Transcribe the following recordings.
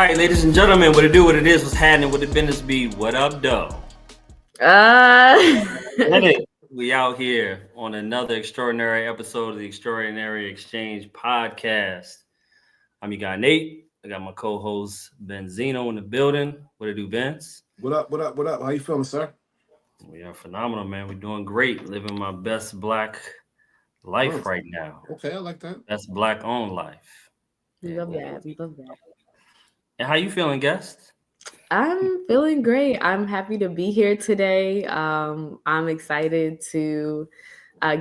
right, ladies and gentlemen, what it do, what it is, what's happening, what the business be, what up, though? Uh, Get it. We out here on another extraordinary episode of the Extraordinary Exchange podcast. I'm your guy Nate. I got my co-host Benzino in the building. What it do, Benz? What up? What up? What up? How you feeling, sir? We are phenomenal, man. We're doing great, living my best black life Oh, right now. okay, I like that. Best black owned life. we And, love that. We love that. and how you feeling, guest? I'm feeling great. I'm happy to be here today. I'm excited to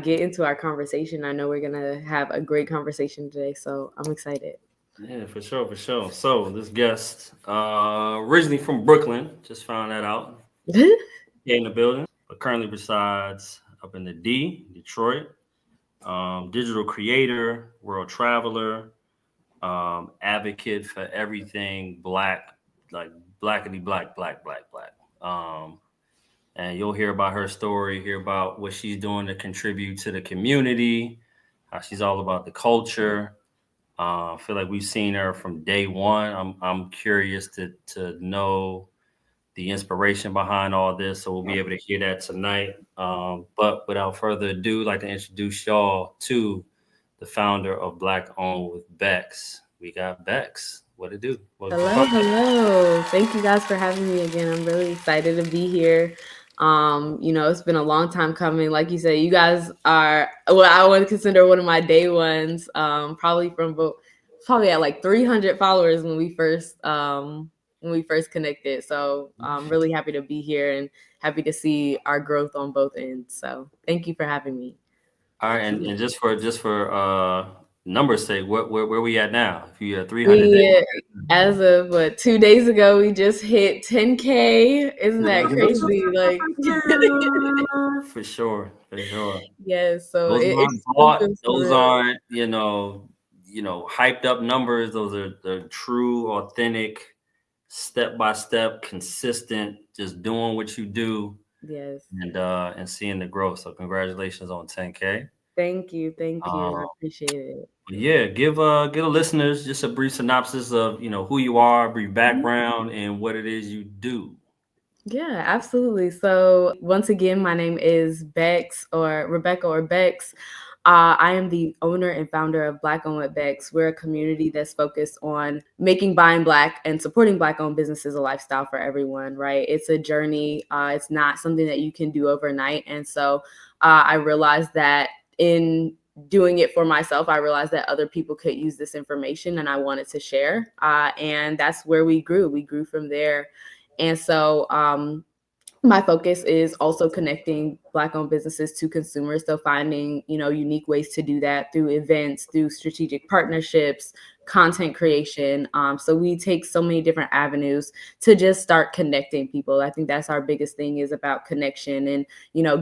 get into our conversation. I know we're gonna have a great conversation today, so I'm excited. Yeah, for sure, for sure. So this guest, originally from Brooklyn, just found that out. Here in the building, but currently resides up in the Detroit. Digital creator, world traveler, advocate for everything black, like blackity black. Um, and you'll hear about her story, hear about what she's doing to contribute to the community, how she's all about the culture. I feel like we've seen her from day one. I'm curious to know the inspiration behind all this. So we'll be able to hear that tonight. But without further ado, I'd like to introduce y'all to the founder of Black Owned with Becks. We got Becks. What it do? Hello, hello. Thank you guys for having me again. I'm really excited to be here. It's been a long time coming. Like you said, you guys are what I would consider one of my day ones. Probably at like 300 followers when we first connected. So I'm really happy to be here and happy to see our growth on both ends. So thank you for having me. All right, and just for numbers sake, where we at now? If you had 300 days. We, as of 2 days ago, we just hit 10K. Isn't that Congratulations. crazy? Like, For sure, for sure. yes. So Those aren't it bought. feels Those surreal. aren't, hyped up numbers. Those are the true, authentic, step by step, consistent, just doing what you do Yes. and seeing the growth. So congratulations on 10K. Thank you. Thank you. I Um, appreciate it. yeah, give the listeners just a brief synopsis of who you are, brief background, and what it is you do. Yeah, absolutely. So once again, my name is Becks or Rebekah or Becks. I am the owner and founder of Black Owned with Becks. We're a community that's focused on making buying Black and supporting Black owned businesses a lifestyle for everyone, right? It's a journey. It's not something that you can do overnight. And so I realized that in doing it for myself, I realized that other people could use this information and I wanted to share. And that's where we grew. We grew from there. And so my focus is also connecting Black owned businesses to consumers. So finding, unique ways to do that through events, through strategic partnerships, content creation. So we take so many different avenues to just start connecting people. I think that's our biggest thing is about connection and,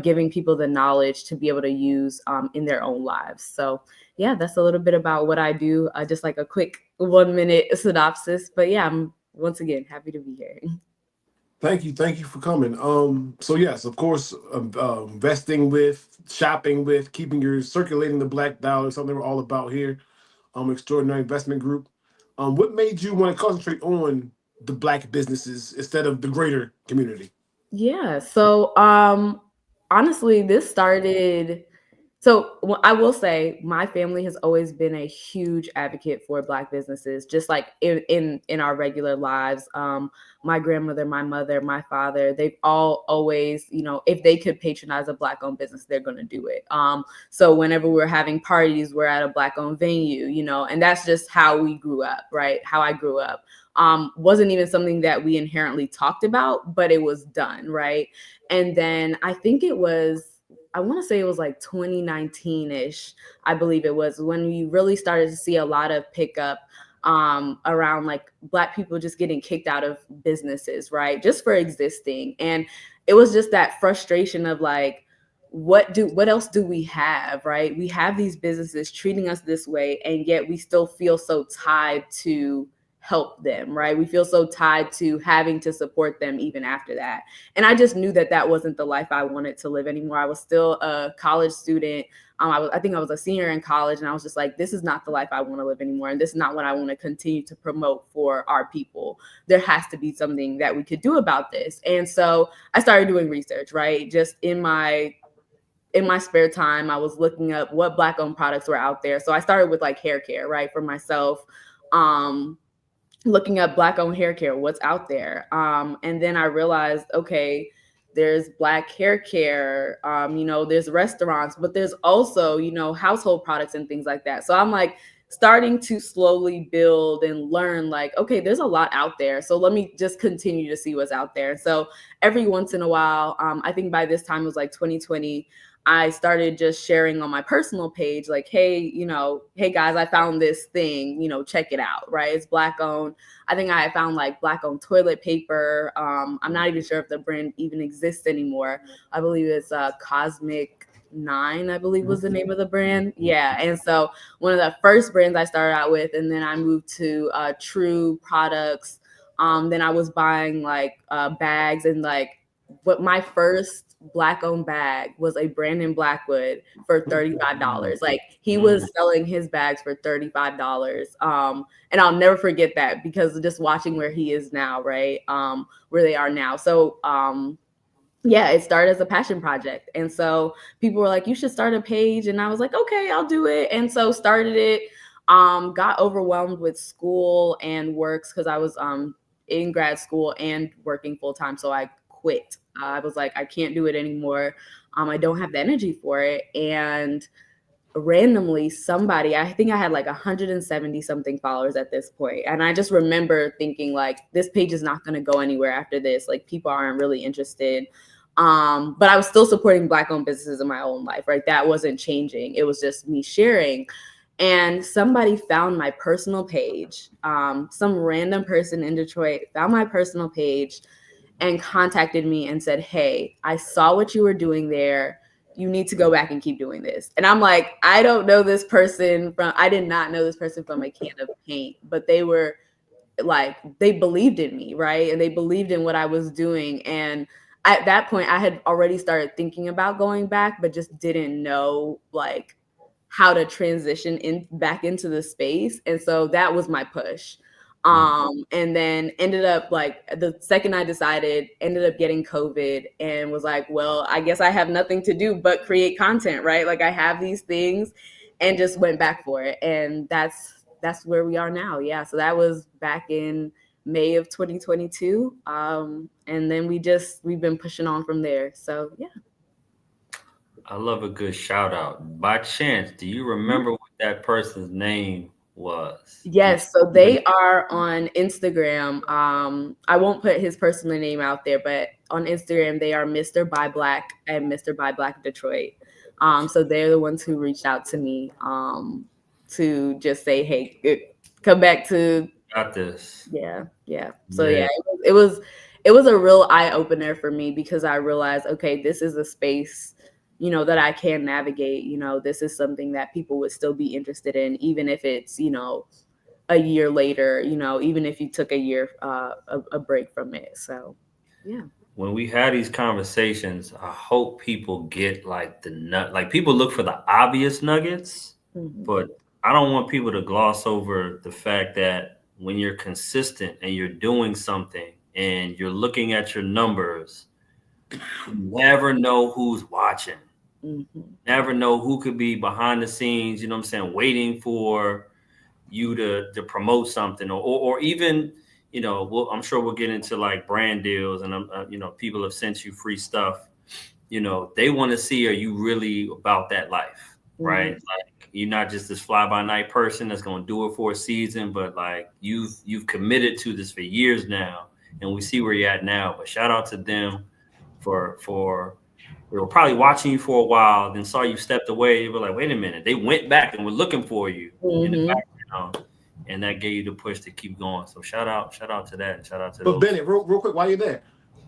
giving people the knowledge to be able to use in their own lives. So yeah, that's a little bit about what I do. Just like a quick 1 minute synopsis. But yeah, I'm once again happy to be here. Thank you for coming. So yes, of course, investing with, shopping with, keeping your circulating the black dollar, something we're all about here. Extraordinary Investment Group. What made you want to concentrate on the black businesses instead of the greater community? Yeah. So, honestly, this started. So I will say my family has always been a huge advocate for Black businesses, just like in our regular lives. My grandmother, my mother, my father, they've all always, if they could patronize a Black owned business, they're going to do it. So whenever we're having parties, we're at a Black owned venue, and that's just how we grew up, right? How I grew up. Wasn't even something that we inherently talked about, but it was done, right? And then I want to say it was like 2019-ish, I believe it was, when we really started to see a lot of pickup around like Black people just getting kicked out of businesses, right? Just for existing. And it was just that frustration of like, what else do we have, right? We have these businesses treating us this way, and yet we still feel so tied to help them, right? We feel so tied to having to support them even after that. And I just knew that that wasn't the life I wanted to live anymore. I was still a college student. I think I was a senior in college, and I was just like, this is not the life I want to live anymore. And this is not what I want to continue to promote for our people. There has to be something that we could do about this. And so I started doing research, right? Just in my spare time, I was looking up what Black owned products were out there. So I started with like hair care, right, for myself. Um, Looking up Black owned hair care, what's out there. And then I realized, okay, there's Black hair care, there's restaurants, but there's also, household products and things like that. So I'm like starting to slowly build and learn, like, okay, there's a lot out there. So let me just continue to see what's out there. So every once in a while, I think by this time it was like 2020, I started just sharing on my personal page, like, hey, hey guys, I found this thing, check it out, right? It's Black owned. I think I found like Black owned toilet paper. I'm not even sure if the brand even exists anymore. I believe it's Cosmic Nine, I believe was the name of the brand. Yeah. And so one of the first brands I started out with, and then I moved to True Products. Then I was buying like bags, and like what my first Black owned bag was a Brandon Blackwood for $35. Like he was selling his bags for $35. And I'll never forget that, because just watching where he is now, right? Where they are now. So yeah, it started as a passion project. And so people were like, you should start a page. And I was like, okay, I'll do it. And so started it, got overwhelmed with school and works, because I was in grad school and working full time. So I quit. I was like, I can't do it anymore. I don't have the energy for it. And randomly somebody, I think I had like 170 something followers at this point, and I just remember thinking like, this page is not going to go anywhere after this, like people aren't really interested. But I was still supporting Black owned businesses in my own life, right? That wasn't changing. It was just me sharing. And somebody found my personal page. Some random person in Detroit found my personal page and contacted me and said, hey, I saw what you were doing there. You need to go back and keep doing this. And I'm like, I did not know this person from a can of paint, but they were like, they believed in me, right? And they believed in what I was doing. And at that point, I had already started thinking about going back, but just didn't know like how to transition in back into the space. And so that was my push. And then ended up like the second I decided, ended up getting COVID and was like, well, I guess I have nothing to do but create content, right? Like I have these things, and just went back for it. And that's where we are now. Yeah. So that was back in May of 2022. And then we've been pushing on from there. So yeah. I love a good shout out. By chance, do you remember what that person's name was? Yes, so they are on Instagram. I won't put his personal name out there, but on Instagram they are Mr. Buy Black and Mr. Buy Black Detroit. So they're the ones who reached out to me to just say, hey, come back to. Got this. Yeah. So yeah, it was a real eye opener for me, because I realized, okay, this is a space, that I can navigate. This is something that people would still be interested in, even if it's, a year later, even if you took a year, a break from it. So yeah. When we have these conversations, I hope people get like like people look for the obvious nuggets, but I don't want people to gloss over the fact that when you're consistent and you're doing something and you're looking at your numbers, you never know who's watching. Never know who could be behind the scenes, you know what I'm saying, waiting for you to promote something, or even, I'm sure we'll get into like brand deals, and people have sent you free stuff. They want to see, are you really about that life, right? Like you're not just this fly by night person that's going to do it for a season, but like you've committed to this for years now, and we see where you're at now. But shout out to them for they were probably watching you for a while, then saw you stepped away. They were like, wait a minute. They went back and were looking for you in the background, and that gave you the push to keep going. So shout out to that, and shout out to But those. Bennett, real quick, while you're there,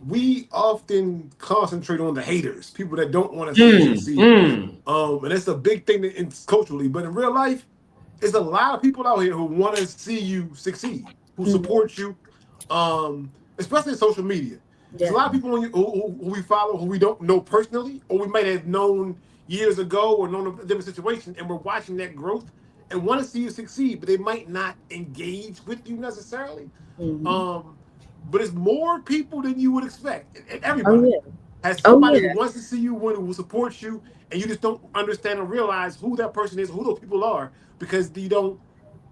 we often concentrate on the haters, people that don't want to see you succeed. And it's a big thing culturally, but in real life, there's a lot of people out here who want to see you succeed. who Mhm. support you, especially in social media. There's a Yeah. lot of people who we follow who we don't know personally, or we might have known years ago or known a different situation, and we're watching that growth and want to see you succeed, but they might not engage with you necessarily. Hmm. Um, but it's more people than you would expect. And Oh everybody yeah. has Oh somebody who yeah. wants to see you win, who will support you, and you just don't understand and realize who that person is, who those people are, because they're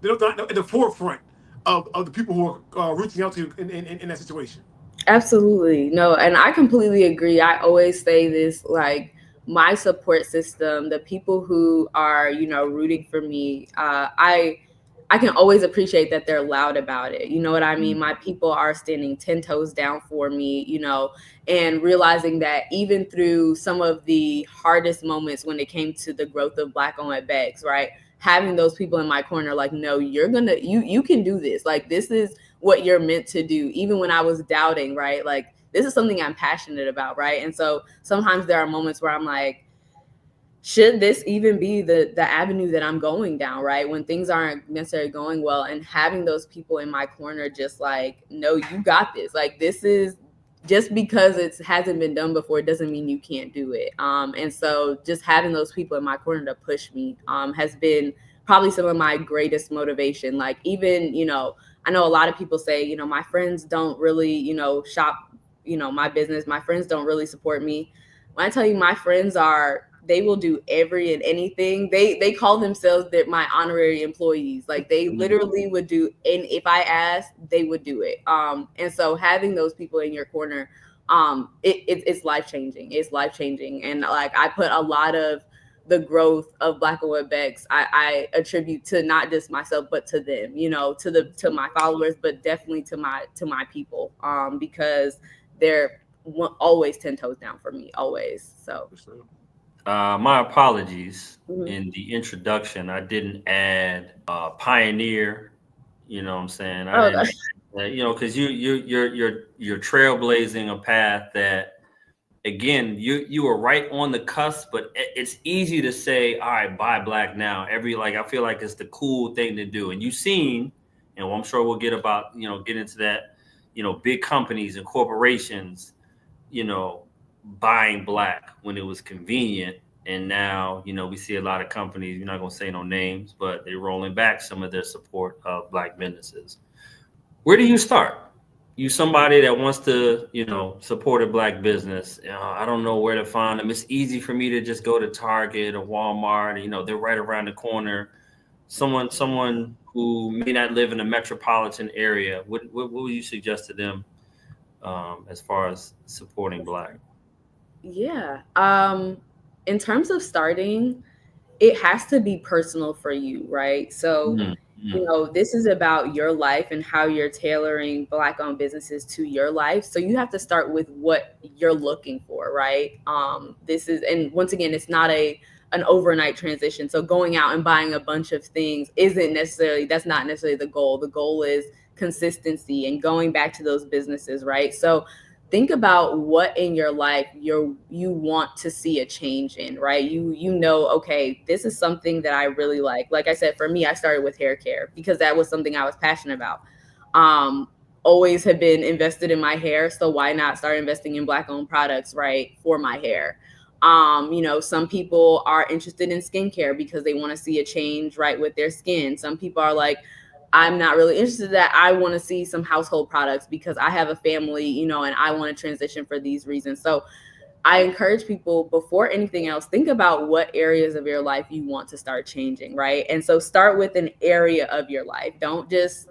not at the forefront of the people who are reaching out to you in that situation. Absolutely. No, and I completely agree. I always say this, like, my support system, the people who are, rooting for me, I can always appreciate that they're loud about it. You know what I mean? My people are standing 10 toes down for me, and realizing that even through some of the hardest moments when it came to the growth of Black owned at Becks, right? Having those people in my corner, like, no, you can do this. Like, this is what you're meant to do. Even when I was doubting, right? Like, this is something I'm passionate about, right? And so sometimes there are moments where I'm like, should this even be the avenue that I'm going down, right? When things aren't necessarily going well, and having those people in my corner just like, no, you got this. Like, this is, just because it hasn't been done before doesn't mean you can't do it. And so just having those people in my corner to push me has been probably some of my greatest motivation. Like, even, I know a lot of people say, my friends don't really, shop, my business. My friends don't really support me. When I tell you, my friends they will do every and anything. They call themselves my honorary employees. Like, they literally would do, and if I asked, they would do it. And so having those people in your corner, it's life changing. It's life changing. And like, I put a lot of the growth of Black owned Becks, I attribute to not just myself, but to them, to my followers, but definitely to my people, because they're always 10 toes down for me, always. So. My apologies. Mhm. In the introduction, I didn't add pioneer. You know what I'm saying? I Oh, didn't, because you're trailblazing a path that, again, you were right on the cusp, but it's easy to say, all right, buy Black now. I feel like it's the cool thing to do. And you've seen, and I'm sure we'll get into that, big companies and corporations, buying Black when it was convenient. And now, we see a lot of companies, we're not going to say no names, but they're rolling back some of their support of Black businesses. Where do you start? You somebody that wants to, support a Black business. I don't know where to find them. It's easy for me to just go to Target or Walmart. They're right around the corner. Someone who may not live in a metropolitan area. What would you suggest to them, as far as supporting Black? yeah. In terms of starting, it has to be personal for you, right? So, Mm, mm, this is about your life and how you're tailoring Black owned businesses to your life. So you have to start with what you're looking for, right? This is, and once again, it's not an overnight transition. So going out and buying a bunch of things that's not necessarily the goal. The goal is consistency and going back to those businesses, right? So think about what in your life you want to see a change in, right? Okay, this is something that I really like. Like I said, for me, I started with hair care because that was something I was passionate about. um Always have been invested in my hair, so why not start investing in Black owned products, right, for my hair? Some people are interested in skincare because they want to see a change, right, with their skin. Some people are like, I'm not really interested in that. I want to see some household products because I have a family, and I want to transition for these reasons. So I encourage people, before anything else, think about what areas of your life you want to start changing, right? And so start with an area of your life. Don't just,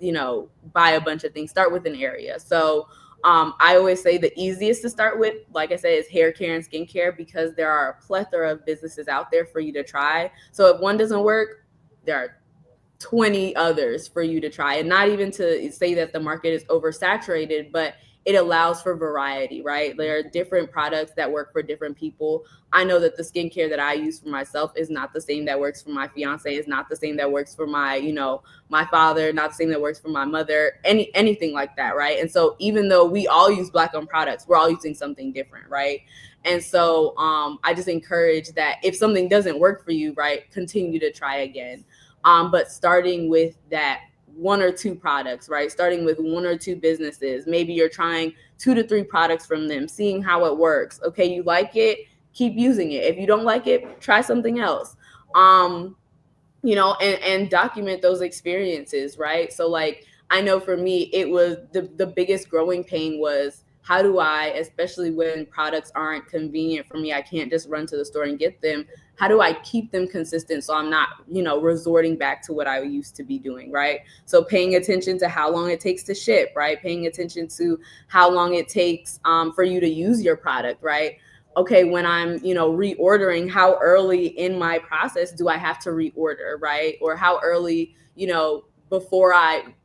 buy a bunch of things. Start with an area. So I always say the easiest to start with, like I said, is hair care and skincare, because there are a plethora of businesses out there for you to try. So if one doesn't work, there are 20 others for you to try. And not even to say that the market is oversaturated, but it allows for variety, right? There are different products that work for different people. I know that the skincare that I use for myself is not the same that works for my fiance, is not the same that works for my father, not the same that works for my mother, anything like that, right? And so even though we all use Black owned products, we're all using something different, right? And so I just encourage that if something doesn't work for you, right, continue to try again. But starting with that one or two products, right? Starting with one or two businesses. Maybe you're trying 2 to 3 products from them, seeing how it works. Okay, you like it, keep using it. If you don't like it, try something else. And document those experiences, right? So like, I know for me, it was the biggest growing pain was, how do I, especially when products aren't convenient for me, I can't just run to the store and get them. How do I keep them consistent so I'm not, resorting back to what I used to be doing, right? So paying attention to how long it takes to ship, right? Paying attention to how long it takes for you to use your product, right? Okay, when I'm, reordering, how early in my process do I have to reorder, right? Or how early, before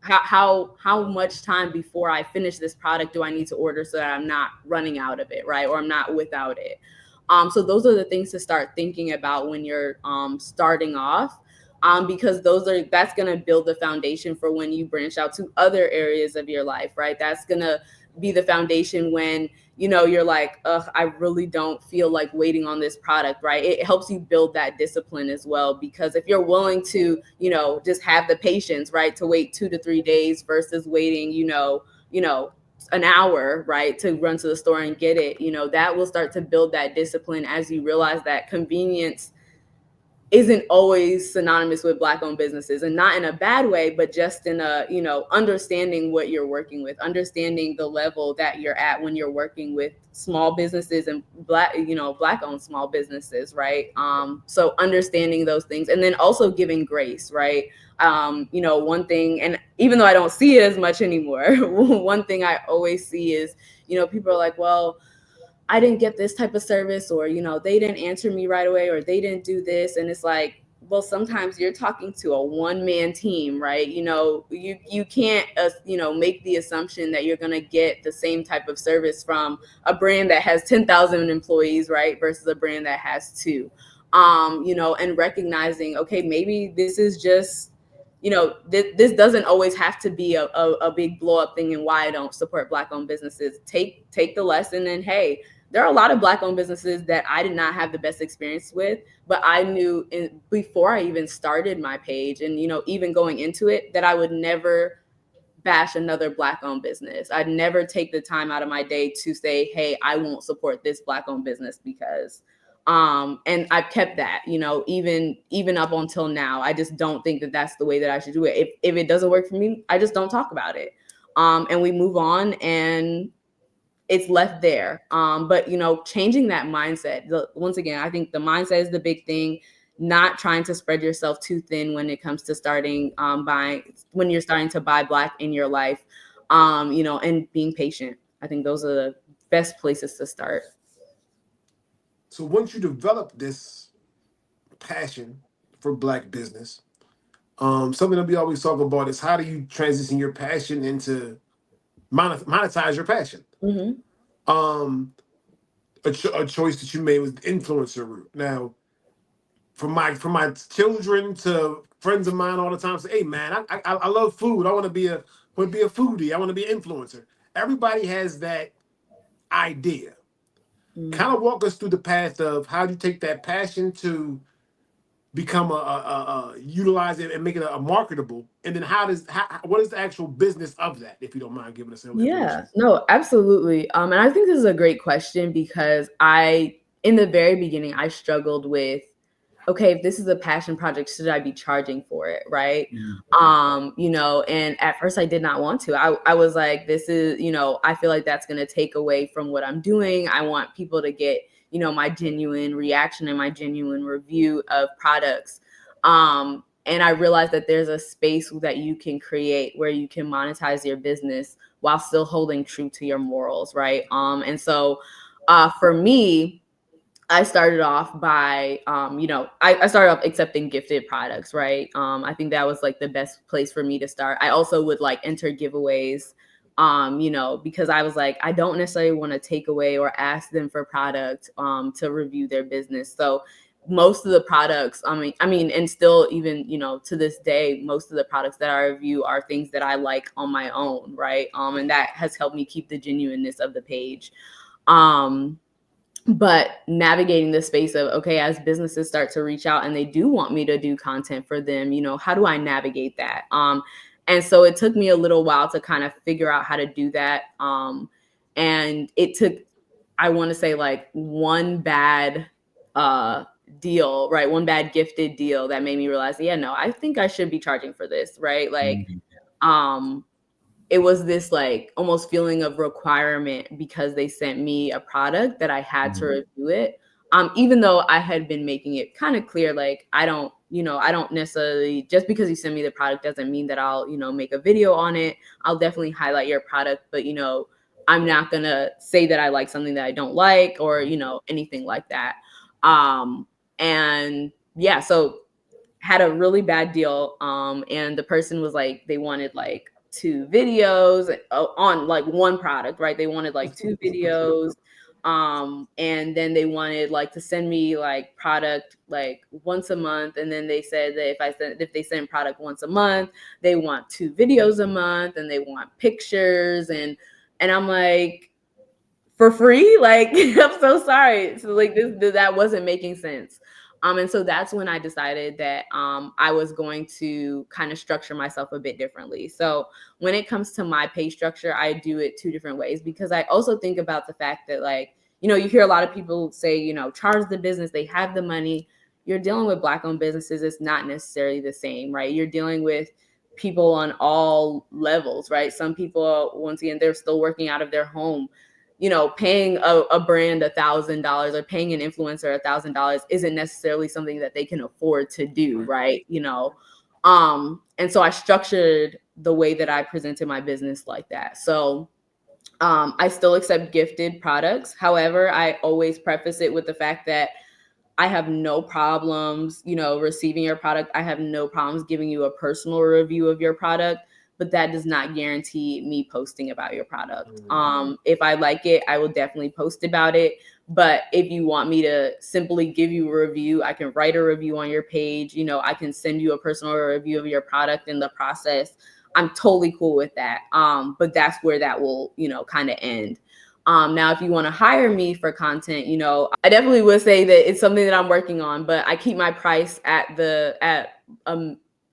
how much time before I finish this product do I need to order so that I'm not running out of it, right? Or I'm not without it. So those are the things to start thinking about when you're starting off. Because that's going to build the foundation for when you branch out to other areas of your life, right? That's going to be the foundation when you're like, ugh, I really don't feel like waiting on this product, right? It helps you build that discipline as well, because if you're willing to, just have the patience, right, to wait 2 to 3 days versus waiting, an hour, right, to run to the store and get it, that will start to build that discipline as you realize that convenience isn't always synonymous with Black owned businesses, and not in a bad way, but just in a, understanding what you're working with, understanding the level that you're at when you're working with small businesses and Black owned small businesses, right? So understanding those things, and then also giving grace, right? One thing, and even though I don't see it as much anymore, one thing I always see is, people are like, well, I didn't get this type of service, or, they didn't answer me right away, or they didn't do this. And it's like, well, sometimes you're talking to a one-man team, right? You can't, make the assumption that you're going to get the same type of service from a brand that has 10,000 employees, right? Versus a brand that has two, and recognizing, okay, maybe this is just, this doesn't always have to be a big blow up thing, and why I don't support Black owned businesses. Take the lesson, and hey, there are a lot of Black owned businesses that I did not have the best experience with, but I knew before I even started my page, and, even going into it, that I would never bash another Black owned business. I'd never take the time out of my day to say, hey, I won't support this Black owned business because, and I've kept that, even up until now. I just don't think that that's the way that I should do it. If it doesn't work for me, I just don't talk about it. And we move on, and it's left there. But changing that mindset. Once again, I think the mindset is the big thing. Not trying to spread yourself too thin when it comes to starting buying, when you're starting to buy Black in your life, and being patient. I think those are the best places to start. So once you develop this passion for Black business, something that we always talk about is, how do you transition your passion into monetize your passion? Mm-hmm. Um, a choice that you made was the influencer route. Now, from my children to friends of mine all the time say, "Hey man, I love food. I want to be a foodie. I want to be an influencer." Everybody has that idea. Mm-hmm. Kind of walk us through the path of how do you take that passion to become a utilize it and make it a marketable, and then what is the actual business of that, if you don't mind giving us some Yeah, information. no, absolutely. And I think this is a great question, because in the very beginning, I struggled with, okay, if this is a passion project, should I be charging for it? Right. And at first I did not want to. I was like, this is, I feel like that's going to take away from what I'm doing. I want people to get, my genuine reaction and my genuine review of products. And I realized that there's a space that you can create where you can monetize your business while still holding true to your morals. Right. And so for me, I started off by, I started off accepting gifted products, right? I think that was like the best place for me to start. I also would like enter giveaways, because I was like, I don't necessarily want to take away or ask them for product to review their business. So most of the products, and still even, to this day, most of the products that I review are things that I like on my own, right? And that has helped me keep the genuineness of the page. But navigating the space of, okay, as businesses start to reach out and they do want me to do content for them, how do I navigate that? And so it took me a little while to kind of figure out how to do that. And it took, I want to say, like one bad deal, right? One bad gifted deal that made me realize, yeah, no, I think I should be charging for this, right? Like, um, it was this like almost feeling of requirement because they sent me a product that I had to review it. Even though I had been making it kind of clear, like, I don't, I don't necessarily, just because you send me the product doesn't mean that I'll, make a video on it. I'll definitely highlight your product, but, I'm not going to say that I like something that I don't like, or, anything like that. And yeah, so had a really bad deal. And the person was like, they wanted like 2 videos on like one product, right? They wanted like 2 videos. And then they wanted like to send me like product like once a month. And then they said that if they send product once a month, they want 2 videos a month, and they want pictures. And I'm like, for free? Like, I'm so sorry. So like that wasn't making sense. And so that's when I decided that I was going to kind of structure myself a bit differently. So when it comes to my pay structure, I do it 2 different ways, because I also think about the fact that, like, you hear a lot of people say, charge the business, they have the money. You're dealing with Black owned businesses. It's not necessarily the same, right? You're dealing with people on all levels, right? Some people, once again, they're still working out of their home. Paying a brand $1,000 or paying an influencer $1,000 isn't necessarily something that they can afford to do, right? And so I structured the way that I presented my business like that. So I still accept gifted products. However, I always preface it with the fact that I have no problems, receiving your product. I have no problems giving you a personal review of your product, but that does not guarantee me posting about your product. If I like it, I will definitely post about it. But if you want me to simply give you a review, I can write a review on your page. I can send you a personal review of your product in the process. I'm totally cool with that. But that's where that will, kind of end. Now, if you want to hire me for content, I definitely would say that it's something that I'm working on, but I keep my price at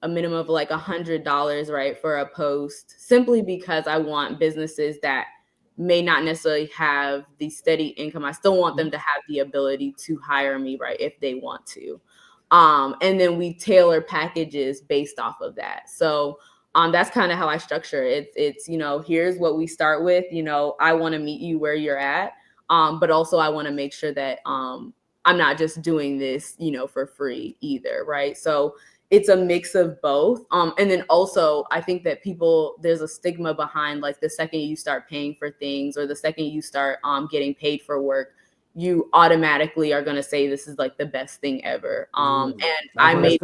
a minimum of like $100, right, for a post, simply because I want businesses that may not necessarily have the steady income. I still want them to have the ability to hire me, right, if they want to. And then we tailor packages based off of that. So that's kind of how I structure it. It's here's what we start with. I want to meet you where you're at, but also I want to make sure that I'm not just doing this for free either, right? So it's a mix of both. And then also I think that there's a stigma behind, like, the second you start paying for things, or the second you start getting paid for work, you automatically are going to say this is like the best thing ever. And I made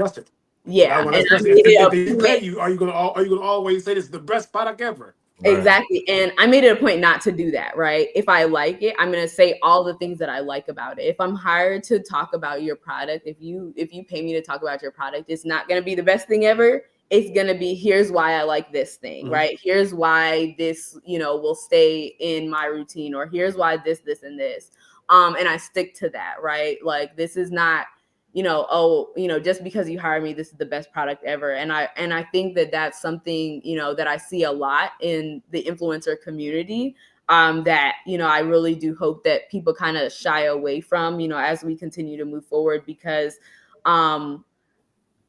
yeah, and I made If it they a do pay point. you, are you gonna always say this is the best product ever? Exactly. And I made it a point not to do that, right? If I like it, I'm going to say all the things that I like about it. If I'm hired to talk about your product, if you pay me to talk about your product, it's not going to be the best thing ever. It's going to be, here's why I like this thing, right? Here's why this, will stay in my routine, or here's why this and this. And I stick to that, right? Like, this is not, just because you hire me, this is the best product ever. And I think that that's something, that I see a lot in the influencer community, that, I really do hope that people kind of shy away from, as we continue to move forward, because I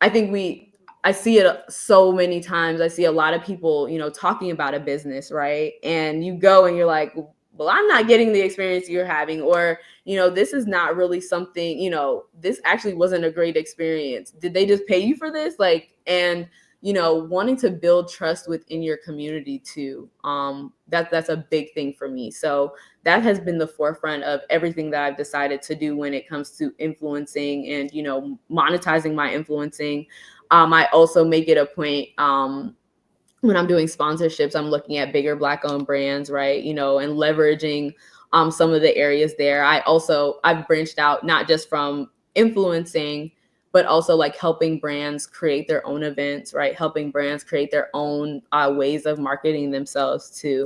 think I see it so many times. I see a lot of people, talking about a business, right? And you go and you're like, well, I'm not getting the experience you're having, or, this is not really something, this actually wasn't a great experience. Did they just pay you for this? Like, and, wanting to build trust within your community too. That's a big thing for me. So that has been the forefront of everything that I've decided to do when it comes to influencing and, monetizing my influencing. I also make it a point, when I'm doing sponsorships, I'm looking at bigger Black owned brands, right? And leveraging some of the areas there. I've branched out, not just from influencing, but also like helping brands create their own events, right? Helping brands create their own ways of marketing themselves too.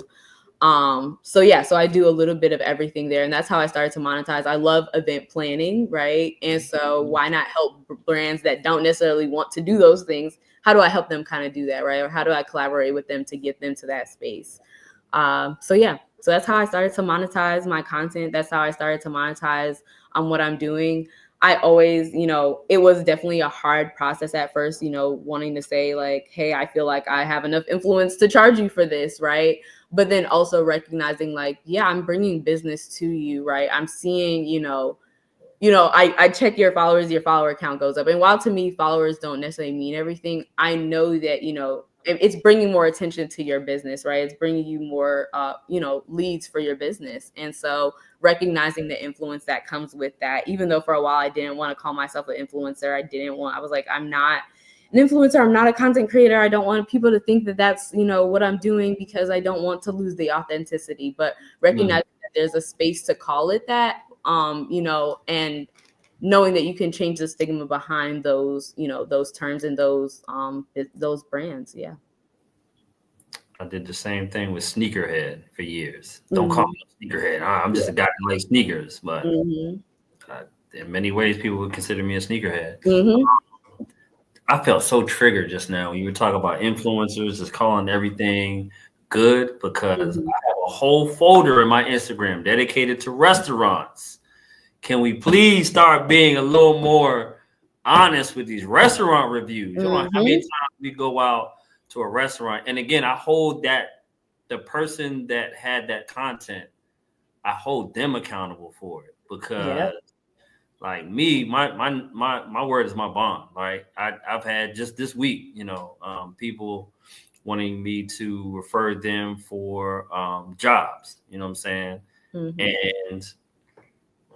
So I do a little bit of everything there, and that's how I started to monetize. I love event planning, right? And so why not help brands that don't necessarily want to do those things? do I help them kind of do that, right? Or how do I collaborate with them to get them to that space? So yeah, so that's how I started to monetize my content. That's how I started to monetize what I'm doing. I always, it was definitely a hard process at first, wanting to say like, hey, I feel like I have enough influence to charge you for this, right? But then also recognizing like, yeah, I'm bringing business to you, right? I'm seeing, I check your follower count goes up. And while to me, followers don't necessarily mean everything, I know that, it's bringing more attention to your business, right? It's bringing you more, leads for your business. And so recognizing the influence that comes with that, even though for a while I didn't want to call myself an influencer, I was like, I'm not an influencer. I'm not a content creator. I don't want people to think that that's, what I'm doing, because I don't want to lose the authenticity, but recognizing that there's a space to call it that, and knowing that you can change the stigma behind those, those terms and those brands. Yeah. I did the same thing with sneakerhead for years. Don't call Mm-hmm. me a sneakerhead. I'm just Yeah. a guy who likes sneakers, but Mm-hmm. uh, in many ways, people would consider me a sneakerhead. Mm-hmm. I felt so triggered just now when you were talking about influencers just calling everything good, because Mm-hmm. I have a whole folder in my Instagram dedicated to restaurants. Can we please start being a little more honest with these restaurant reviews? You know how many Mm-hmm. times we go out to a restaurant, and again, I hold that the person that had that content, I hold them accountable for it, Yeah. because like me, my word is my bond. Right? I've had just this week, people wanting me to refer them for jobs. You know what I'm saying? Mm-hmm. And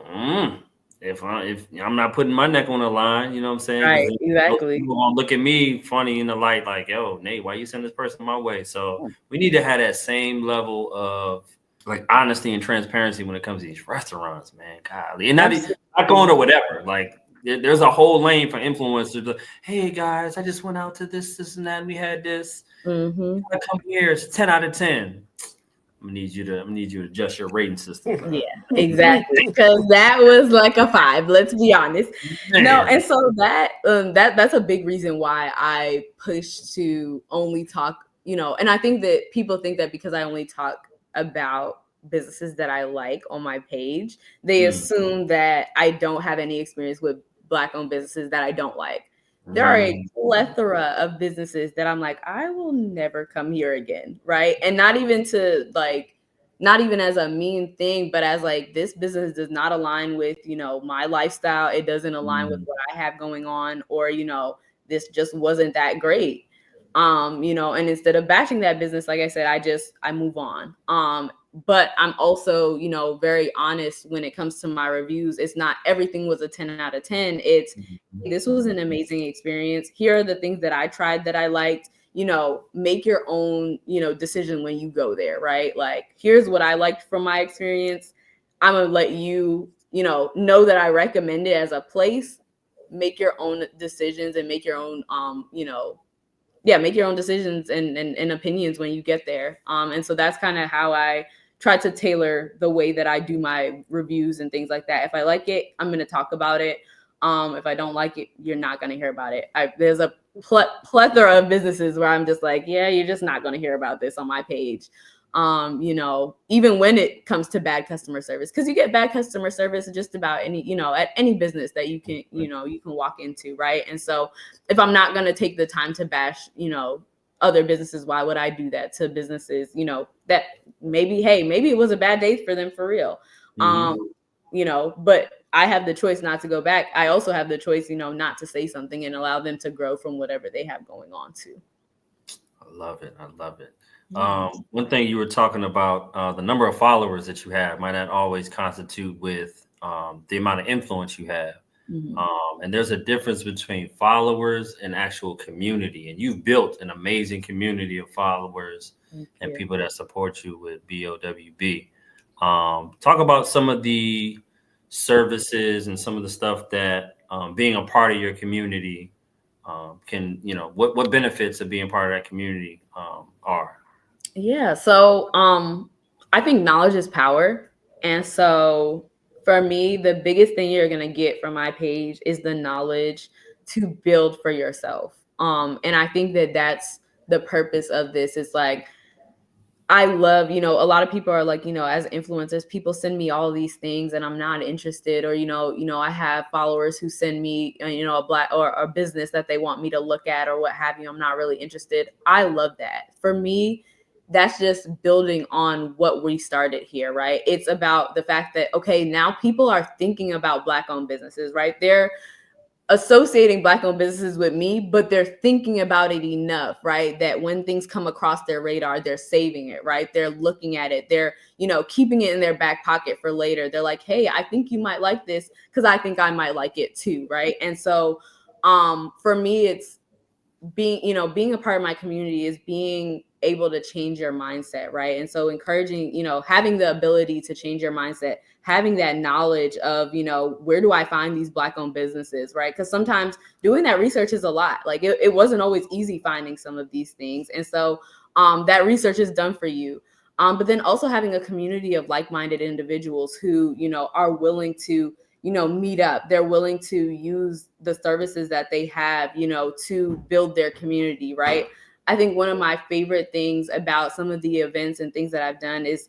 mm, if I'm not putting my neck on the line, you know what I'm saying? Because Right. Exactly. people gonna look at me funny in the light, like, "Yo, Nate, why you send this person my way?" So we need to have that same level of like honesty and transparency when it comes to these restaurants, man. Golly, and not going Absolutely. to whatever. Like, there's a whole lane for influencers. Like, hey guys, I just went out to this, and that. And we had this. Mm-hmm. I come here. It's 10 out of 10. I'm gonna need you to adjust your rating system, bro. Yeah, exactly. Because that was like a 5. Let's be honest. No, Man. and so that's a big reason why I push to only talk. And I think that people think that because I only talk about businesses that I like on my page, they Mm, assume that I don't have any experience with Black-owned businesses that I don't like. There are a mm, plethora of businesses that I'm like, I will never come here again, right? And not even to like, not even as a mean thing, but as like, this business does not align with, my lifestyle. It doesn't align with mm. what I have going on, or, this just wasn't that great. And instead of bashing that business, like I said, I move on. But I'm also, very honest when it comes to my reviews. It's not everything was a 10 out of 10. It's, hey, this was an amazing experience. Here are the things that I tried that I liked. Make your own, decision when you go there, right? Like, here's what I liked from my experience. I'm gonna let you, know that I recommend it as a place. Make your own decisions and make your own, make your own decisions and opinions when you get there. And so that's kind of how I try to tailor the way that I do my reviews and things like that. If I like it, I'm going to talk about it. If I don't like it, you're not going to hear about it. There's a plethora of businesses where I'm just like, yeah, you're just not going to hear about this on my page. Even when it comes to bad customer service, because you get bad customer service just about any, at any business that you can, you can walk into, right? And so if I'm not going to take the time to bash, other businesses, why would I do that to businesses, that maybe, hey, maybe it was a bad day for them for real. Mhm. But I have the choice not to go back. I also have the choice, not to say something and allow them to grow from whatever they have going on too. I love it. I love it. Yeah. One thing you were talking about, the number of followers that you have might not always constitute with the amount of influence you have. Mhm. And there's a difference between followers and actual community. And you've built an amazing community of followers Thank and you. people that support you with BOWB. Talk about some of the services and some of the stuff that being a part of your community can, what benefits of being part of that community are. Yeah. So I think knowledge is power. And so for me, the biggest thing you're gonna get from my page is the knowledge to build for yourself. And I think that that's the purpose of this. It's like, I love, a lot of people are like, as influencers, people send me all these things and I'm not interested. Or, I have followers who send me, a black or a business that they want me to look at or what have you. I'm not really interested. I love that. For me, that's just building on what we started here, right? It's about the fact that, okay, now people are thinking about Black owned businesses, right? They're associating Black owned businesses with me, but they're thinking about it enough, right? That when things come across their radar, they're saving it, right? They're looking at it. They're, keeping it in their back pocket for later. They're like, hey, I think you might like this because I think I might like it too, right? And so for me, it's being a part of my community is being able to change your mindset, right? And so encouraging, having the ability to change your mindset, having that knowledge of, where do I find these Black owned businesses, right? Because sometimes doing that research is a lot. Like it wasn't always easy finding some of these things. And so that research is done for you. But then also having a community of like-minded individuals who, are willing to, meet up. They're willing to use the services that they have, to build their community, right? I think one of my favorite things about some of the events and things that I've done is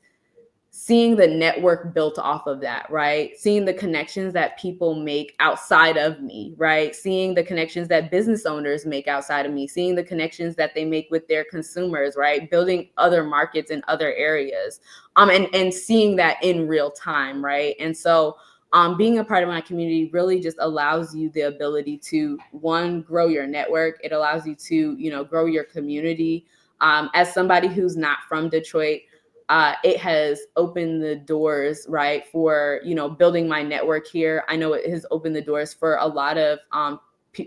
seeing the network built off of that, right? Seeing the connections that people make outside of me, right? Seeing the connections that business owners make outside of me, seeing the connections that they make with their consumers, right? Building other markets in other areas, and seeing that in real time, right? And so being a part of my community really just allows you the ability to, one, grow your network. It allows you to, grow your community. As somebody who's not from Detroit, it has opened the doors, right, for, building my network here. I know it has opened the doors for a lot of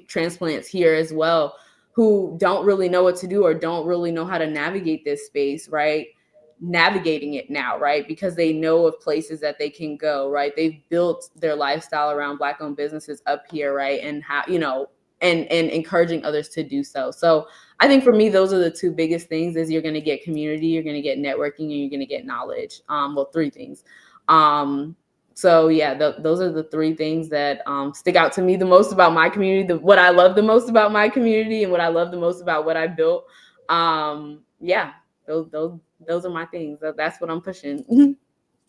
transplants here as well, who don't really know what to do or don't really know how to navigate this space, right? Navigating it now, right? Because they know of places that they can go, right? They've built their lifestyle around Black owned businesses up here, right? And how, and encouraging others to do so. So I think for me, those are the two biggest things: is you're going to get community, you're going to get networking, and you're going to get knowledge. Well, three things. So yeah, those are the three things that stick out to me the most about my community. What I love the most about my community, and what I love the most about what I built. Yeah, those are my things. That's what I'm pushing.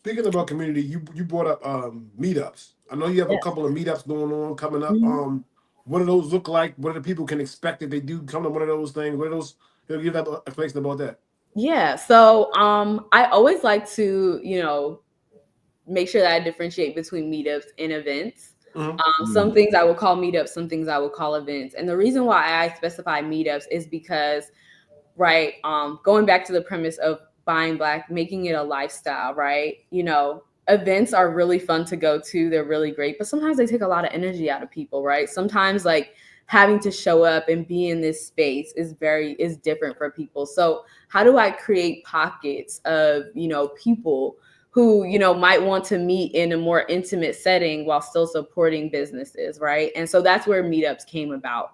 Speaking about community, you brought up meetups. I know you have a Yes. couple of meetups going on coming up. Mhm. What do those look like? What do the people can expect if they do come to one of those things? What are those? Give that explanation about that. Yeah. So I always like to, make sure that I differentiate between meetups and events. Mm-hmm. Some things I will call meetups, some things I will call events. And the reason why I specify meetups is because, right, going back to the premise of buying Black, making it a lifestyle, right? Events are really fun to go to. They're really great, but sometimes they take a lot of energy out of people, right? Sometimes like having to show up and be in this space is different for people. So how do I create pockets of, people who, might want to meet in a more intimate setting while still supporting businesses, right? And so that's where meetups came about.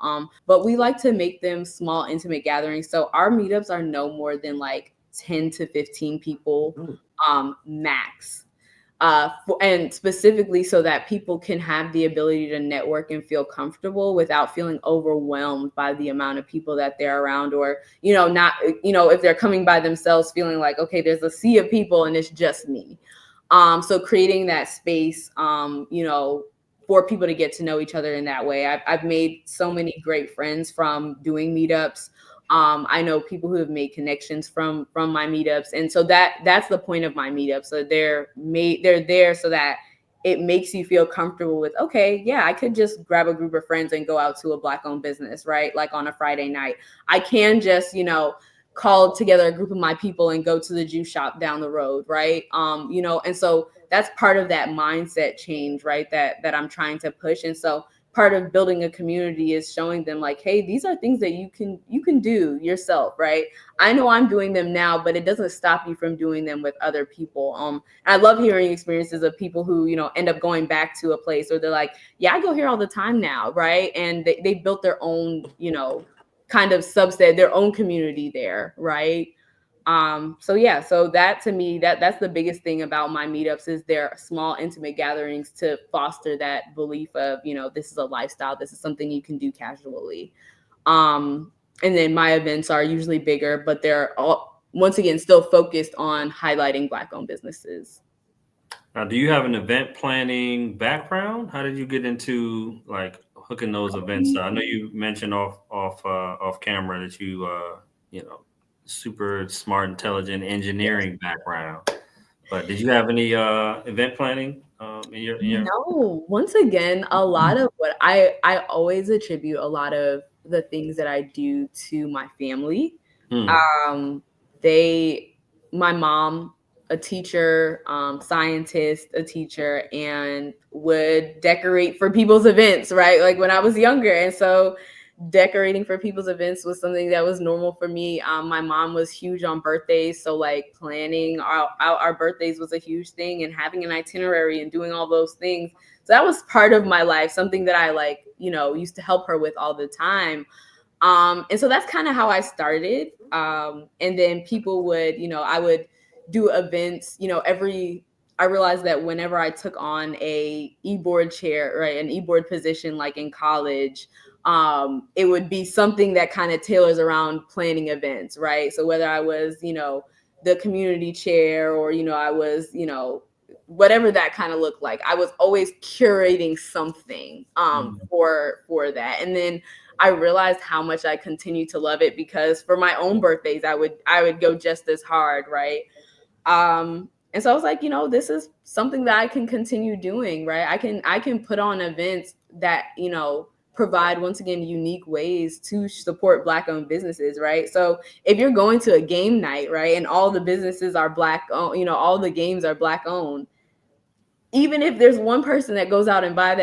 But we like to make them small, intimate gatherings. So our meetups are no more than like 10 to 15 people max. And specifically so that people can have the ability to network and feel comfortable without feeling overwhelmed by the amount of people that they're around, or, not, if they're coming by themselves feeling like, okay, there's a sea of people and it's just me. So creating that space, for people to get to know each other in that way. I've made so many great friends from doing meetups. I know people who have made connections from my meetups, and so that's the point of my meetups. So they're there so that it makes you feel comfortable with, okay, yeah, I could just grab a group of friends and go out to a Black owned business, right? Like on a Friday night, I can just, call together a group of my people and go to the juice shop down the road, right? And so that's part of that mindset change, right? That I'm trying to push. And so part of building a community is showing them like, hey, these are things that you can do yourself, right? I know I'm doing them now, but it doesn't stop you from doing them with other people. I love hearing experiences of people who, end up going back to a place, or they're like, yeah, I go here all the time now, right? And they built their own, kind of subset, their own community there, right? So yeah, so that to me, that's the biggest thing about my meetups is they're small, intimate gatherings to foster that belief of, this is a lifestyle, this is something you can do casually. And then my events are usually bigger, but they're all, once again, still focused on highlighting Black-owned businesses. Now, do you have an event planning background? How did you get into like hooking those events up? I know you mentioned off camera that you know super smart, intelligent engineering background. But did you have any event planning in your? No, once again, a lot of what I always attribute a lot of the things that I do to my family. Hmm. Um, they, my mom, a teacher, scientist, a teacher, and would decorate for people's events, right? Like when I was younger, and so decorating for people's events was something that was normal for me. My mom was huge on birthdays, so like planning our birthdays was a huge thing, and having an itinerary and doing all those things. So that was part of my life, something that I like, used to help her with all the time. And so that's kind of how I started. And then people would, I would do events, I realized that whenever I took on a e-board chair, right, an e-board position, like in college, it would be something that kind of tailors around planning events, right? So whether I was, the community chair, or, I was, whatever that kind of looked like, I was always curating something, for that. And then I realized how much I continue to love it, because for my own birthdays, I would go just as hard, right? And so I was like, this is something that I can continue doing, right? I can put on events that, provide, once again, unique ways to support Black owned businesses, right? So if you're going to a game night, right, and all the businesses are Black owned, all the games are Black owned, even if there's one person that goes out and buys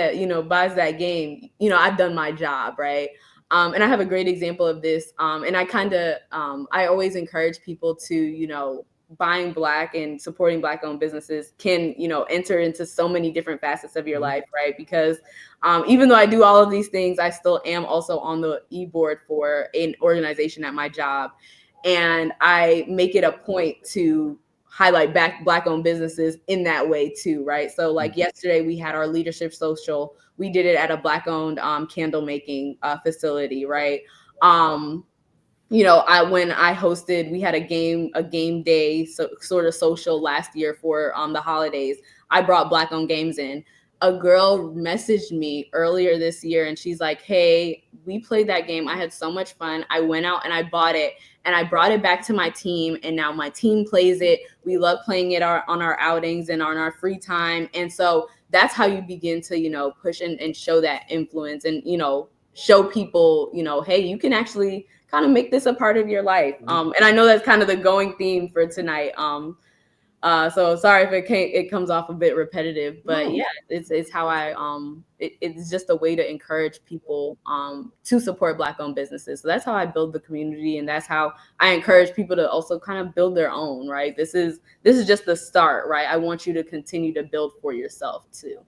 that game, I've done my job, right? And I have a great example of this. And I always encourage people to, buying Black and supporting Black owned businesses can, enter into so many different facets of your life, right? Because even though I do all of these things, I still am also on the e-board for an organization at my job. And I make it a point to highlight Black owned businesses in that way too, right? So like yesterday we had our leadership social. We did it at a Black owned candle making facility, right? Um, I when I hosted, we had a game day, so sort of social last year for the holidays. I brought Black owned games in. A girl messaged me earlier this year, and she's like, "Hey, we played that game. I had so much fun. I went out and I bought it, and I brought it back to my team, and now my team plays it. We love playing it on our outings and on our free time." And so that's how you begin to, push and show that influence, and show people, hey, you can actually kind of make this a part of your life. And I know that's kind of the going theme for tonight. So sorry if it comes off a bit repetitive, but yeah, it's how it's just a way to encourage people to support Black owned businesses. So that's how I build the community, and that's how I encourage people to also kind of build their own, right? This is just the start, right? I want you to continue to build for yourself too.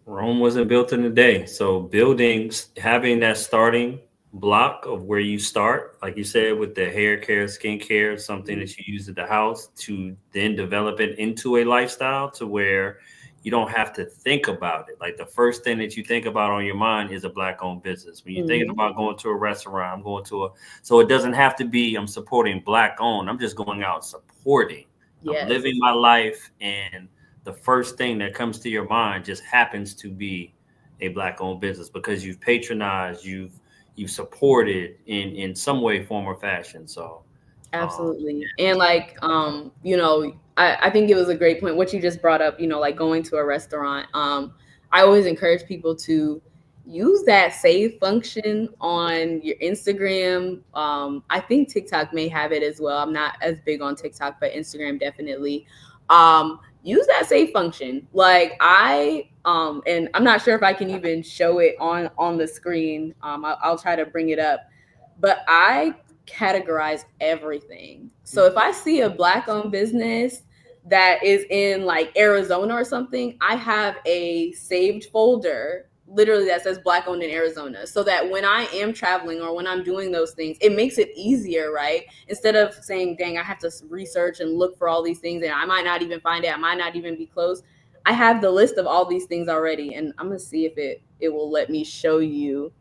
Rome wasn't built in a day. So buildings, having that starting block of where you start, like you said, with the hair care, skin care, something that you use at the house, to then develop it into a lifestyle to where you don't have to think about it. Like the first thing that you think about on your mind is a Black owned business. When you're thinking about going to a restaurant, so it doesn't have to be, I'm supporting Black owned. I'm just going out supporting. I'm Yes, living my life, and the first thing that comes to your mind just happens to be a Black owned business because you've patronized, you've supported in some way, form, or fashion. So absolutely. And like, I think it was a great point what you just brought up, like going to a restaurant. I always encourage people to use that save function on your Instagram. I think TikTok may have it as well. I'm not as big on TikTok, but Instagram definitely. Use that save function. Like and I'm not sure if I can even show it on the screen. I'll try to bring it up, but I categorize everything. So if I see a Black owned business that is in like Arizona or something, I have a saved folder literally that says Black owned in Arizona, so that when I am traveling or when I'm doing those things, it makes it easier, right? Instead of saying, dang, I have to research and look for all these things and I might not even find it, I might not even be close. I have the list of all these things already, and I'm gonna see if it will let me show you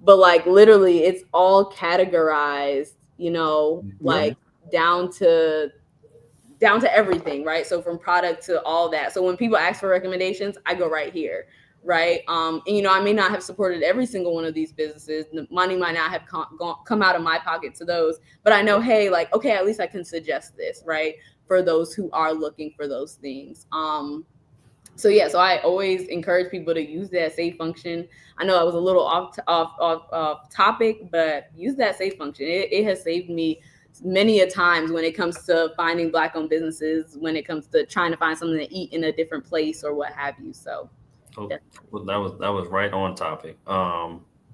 but like literally it's all categorized, Yep. like down to everything, right? So from product to all that. So when people ask for recommendations, I go right here, right? And I may not have supported every single one of these businesses. The money might not have come out of my pocket to those, but I know, hey, like, okay, at least I can suggest this, right? For those who are looking for those things. So yeah, so I always encourage people to use that save function. I know I was a little off topic, but use that save function. It has saved me many a times when it comes to finding black owned businesses, when it comes to trying to find something to eat in a different place or what have you. So So definitely. well, that was right on topic.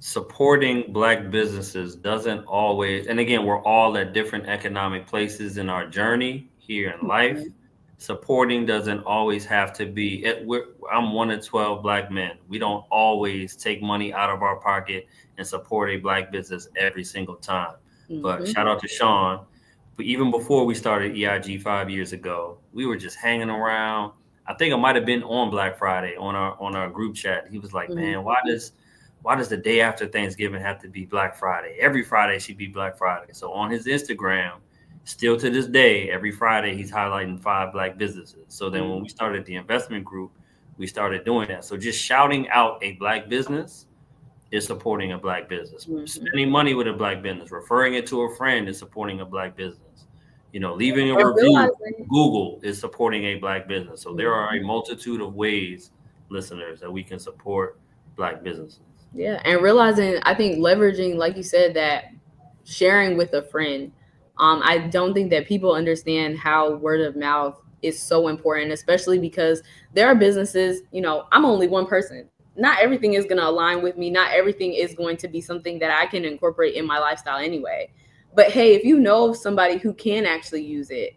Supporting black businesses doesn't always, and again, we're all at different economic places in our journey here in life. Mhm. Supporting doesn't always have to be. I'm one of 12 black men. We don't always take money out of our pocket and support a black business every single time. But Mhm. shout out to Sean. But even before we started EIG 5 years ago, we were just hanging around. I think I might have been on Black Friday on our group chat. He was like, Mhm. "Man, why does the day after Thanksgiving have to be Black Friday? Every Friday should be Black Friday." So on his Instagram, still to this day, every Friday he's highlighting 5 black businesses. So then when Mhm. we started the investment group, we started doing that. So just shouting out a black business is supporting a black business. Mhm. Spending money with a black business, referring it to a friend is supporting a black business. Leaving a And review realizing. Google is supporting a black business. So there are Mhm. a multitude of ways, listeners, that we can support black businesses. Yeah, and realizing, I think leveraging, like you said, that sharing with a friend. I don't think that people understand how word of mouth is so important, especially because there are businesses. I'm only one person. Not everything is going to align with me. Not everything is going to be something that I can incorporate in my lifestyle anyway. But hey, if you know of somebody who can actually use it,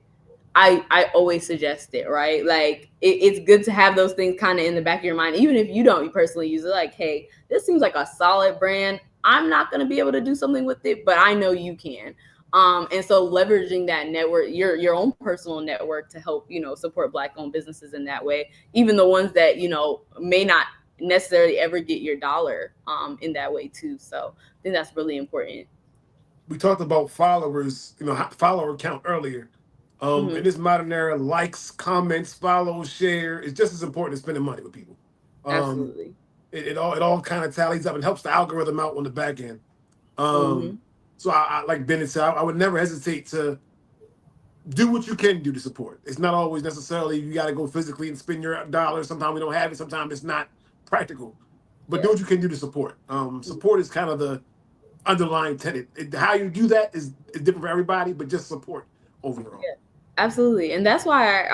I always suggest it, right? Like it's good to have those things kind of in the back of your mind, even if you don't personally use it. Like, hey, this seems like a solid brand. I'm not going to be able to do something with it, but I know you can. And so leveraging that network, your own personal network, to help support black owned businesses in that way, even the ones that may not necessarily ever get your dollar in that way too. So I think that's really important. We talked about followers, follower count earlier. In Hmm. this modern era, likes, comments, follows, share is just as important as spending money with people. Um, Absolutely. it all kind of tallies up and helps the algorithm out on the back end. Um, Hmm. so I like Bennett said, I would never hesitate to do what you can do to support. It's not always necessarily you got to go physically and spend your dollars. Sometimes we don't have it. Sometimes it's not practical. But do Yeah. what you can do to support. Support is kind of the underlying tenet. How you do that is different for everybody, but just support overall. Yeah, absolutely. And that's why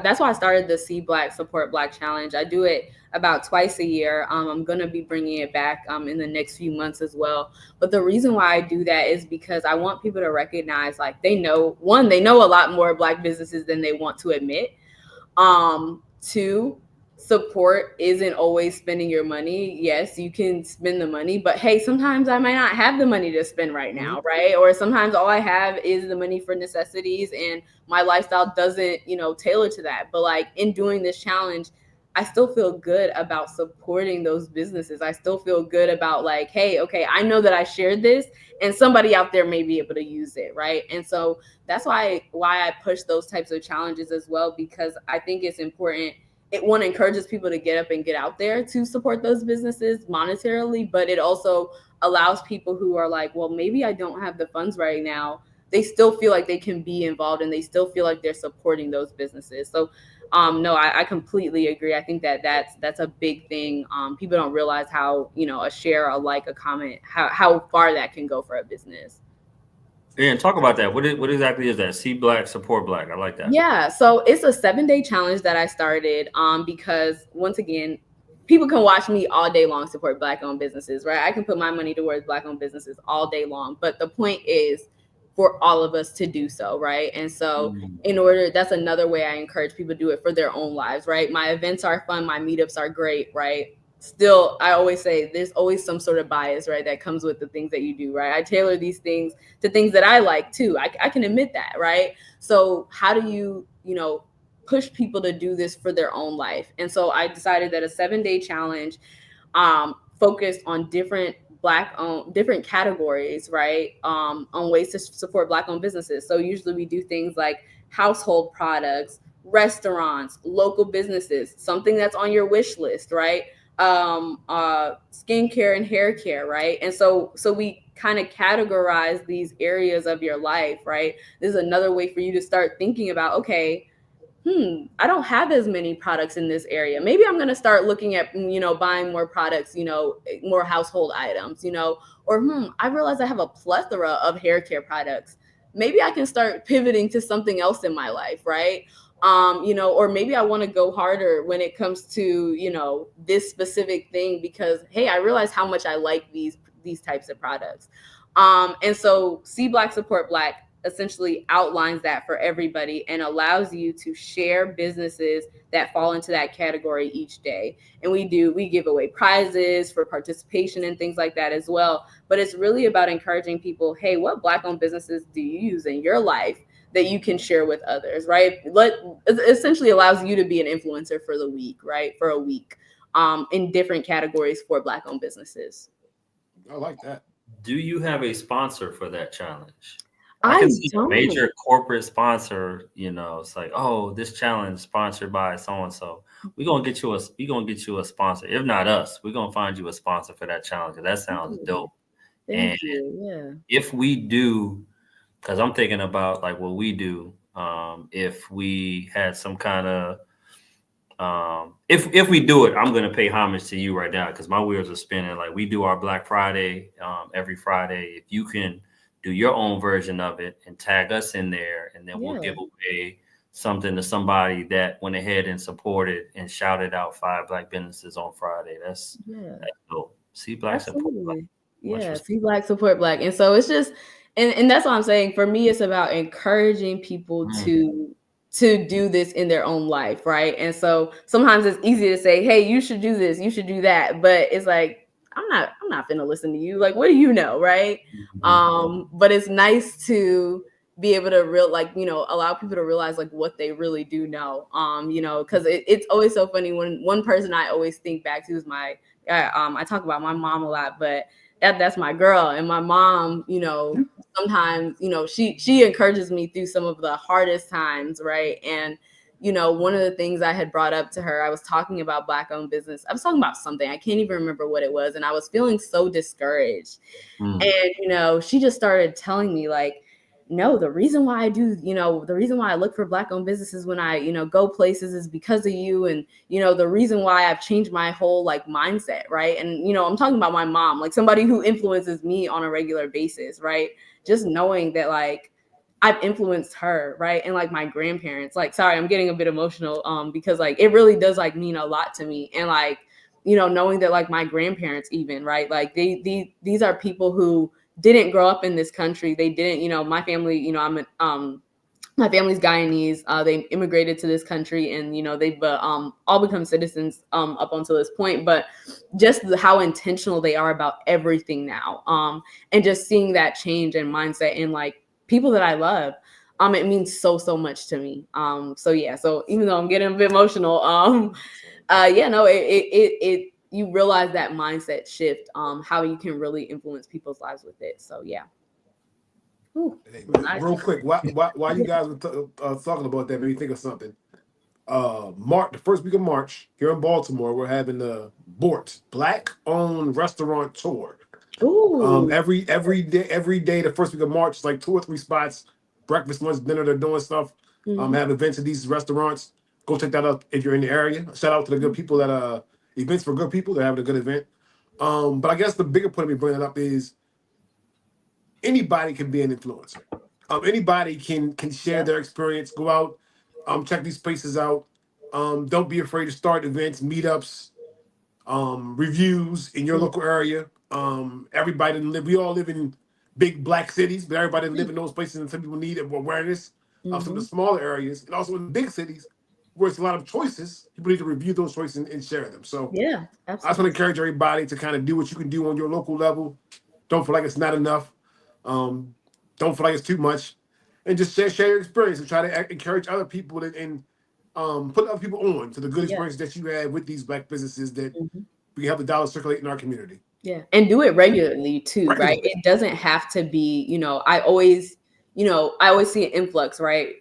that's why I started the See Black Support Black Challenge. I do it about twice a year. I'm gonna be bringing it back in the next few months as well. But the reason why I do that is because I want people to recognize, like, they know a lot more black businesses than they want to admit. Two, support isn't always spending your money. Yes, you can spend the money, but hey, sometimes I might not have the money to spend right Mhm. now, right? Or sometimes all I have is the money for necessities, and my lifestyle doesn't, tailor to that. But like in doing this challenge, I still feel good about supporting those businesses. I still feel good about, like, hey, okay, I know that I shared this and somebody out there may be able to use it, right? And so that's why I push those types of challenges as well, because I think it's important. It, one, encourages people to get up and get out there to support those businesses monetarily, but it also allows people who are like, well, maybe I don't have the funds right now, they still feel like they can be involved and they still feel like they're supporting those businesses. So no, I completely agree. I think that that's a big thing. People don't realize how, a share, a like, a comment, how far that can go for a business. Yeah, and talk about that. What exactly is that? See black, support black. I like that. Yeah, so it's a 7-day challenge that I started because, once again, people can watch me all day long support black owned businesses, right? I can put my money towards black owned businesses all day long, but the point is for all of us to do so, right? And so Mm. that's another way I encourage people to do it for their own lives, right? My events are fun, my meetups are great, right? Still, I always say there's always some sort of bias, right, that comes with the things that you do, right? I tailor these things to things that I like too. I can admit that, right? So how do you, push people to do this for their own life? And so I decided that a 7-day challenge, focused on different categories, right? On ways to support Black owned businesses. So usually we do things like household products, restaurants, local businesses, something that's on your wish list, right? Skincare and hair care, right? And so we kind of categorize these areas of your life, right? This is another way for you to start thinking about, okay, I don't have as many products in this area. Maybe I'm going to start looking at, buying more products, more household items, or I realize I have a plethora of hair care products. Maybe I can start pivoting to something else in my life, right? Or maybe I want to go harder when it comes to, this specific thing because, hey, I realize how much I like these types of products. And so See Black Support Black essentially outlines that for everybody and allows you to share businesses that fall into that category each day. And we give away prizes for participation and things like that as well. But it's really about encouraging people, hey, what Black owned businesses do you use in your life that you can share with others, right? It essentially allows you to be an influencer for the week, right? For a week, in different categories for Black owned businesses. I like that. Do you have a sponsor for that challenge? I I can see a don't. major corporate sponsor, it's like, oh, this challenge sponsored by so and so. We're gonna get you a sponsor. If not us, we're gonna find you a sponsor for that challenge. 'Cause that sounds dope. And Thank you. Yeah. if we do, because I'm thinking about like what we do, if we had some kind of if we do it, I'm gonna pay homage to you right now because my wheels are spinning. Like we do our Black Friday every Friday. If you can do your own version of it and tag us in there, and then we'll Yeah. give away something to somebody that went ahead and supported and shouted out 5 Black businesses on Friday. Yeah. That's dope. See Black support Black. Absolutely. Much Yeah. respect. See Black, support Black. And so it's just, and that's what I'm saying. For me, it's about encouraging people Mm, to do this in their own life, right? And so sometimes it's easy to say, hey, you should do this, you should do that. But it's like, I'm not gonna listen to you. Like, what do you know, right? mhm. But it's nice to be able to allow people to realize like what they really do know. Because it's always so funny when one person I always think back to is I talk about my mom a lot, but that's my girl. And my mom, sometimes, she encourages me through some of the hardest times, right? And one of the things I had brought up to her, I was talking about Black owned business. I was talking about something. I can't even remember what it was. And I was feeling so discouraged. Mm, And, she just started telling me like, no, the reason why I do, the reason why I look for Black owned businesses when I, go places is because of you. And, the reason why I've changed my whole like mindset. Right. And, I'm talking about my mom, like somebody who influences me on a regular basis. Right. Just knowing that like I've influenced her. Right. And like my grandparents, like, sorry, I'm getting a bit emotional because like it really does like mean a lot to me. And like, knowing that like my grandparents even, right, like these are people who didn't grow up in this country. They didn't, my family, my family's Guyanese. They immigrated to this country, and they've all become citizens up until this point. But just how intentional they are about everything now, and just seeing that change in mindset in like people that I love, it means so much to me. So yeah. So even though I'm getting a bit emotional, yeah, no, it you realize that mindset shift, how you can really influence people's lives with it. So yeah. Ooh, Hey, I, real quick, why you yeah. guys were talking about that made me think of something. The first week of March here in Baltimore, we're having the BORT Black Owned Restaurant Tour. Ooh. Every day, the first week of March, like 2 or 3 spots, breakfast, lunch, dinner. They're doing stuff. Mm-hmm. Have events at these restaurants. Go check that out if you're in the area. Shout out to the good people that events for good people. They're having a good event. But I guess the bigger point of me bringing it up is anybody can be an influencer. Anybody can share Yep. their experience. Go out, check these places out. Don't be afraid to start events, meetups, reviews in your Mm-hmm. local area. Everybody didn't live. We all live in big black cities, but everybody didn't live in those places, and some people need awareness of some of the Mm-hmm. smaller areas, and also in the big cities where it's a lot of choices. People need to review those choices and share them. So Yeah, I just want absolutely. to encourage everybody to kind of do what you can do on your local level. Don't feel like it's not enough. Um, don't feel like it's too much, and just share your experience and try to encourage other people and put other people on to the good Yeah. experiences that you had with these black businesses that Mm-hmm. we have the dollar circulate in our community. Yeah. And do it regularly too, right? Regularly. It doesn't have to be, I always see an influx, right?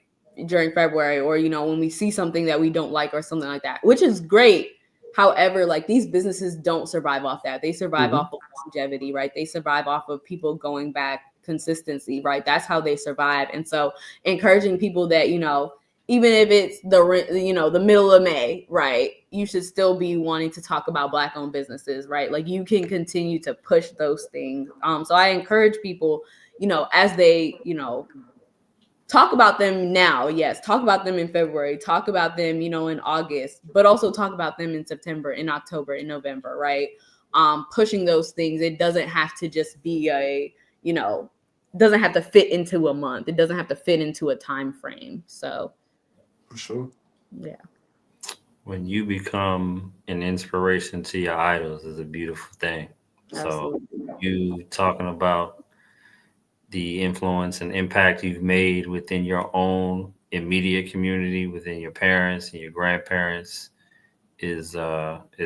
During February, or, when we see something that we don't like or something like that, which is great. However, like, these businesses don't survive off that. They survive Mm-hmm. off of longevity, right? They survive off of people going back, consistency, right? That's how they survive. And so encouraging people that, even if it's the middle of May, right? You should still be wanting to talk about Black owned businesses, right? Like, you can continue to push those things. So I encourage people, as they, talk about them now. Yes, talk about them in February. Talk about them, in August, but also talk about them in September, in October, in November, right? Pushing those things. It doesn't have to just be doesn't have to fit into a month. It doesn't have to fit into a time frame. So For sure. yeah. When you become an inspiration to your idols is a beautiful thing. So Absolutely. you talking about the influence and impact you've made within your own immediate community, within your parents and your grandparents is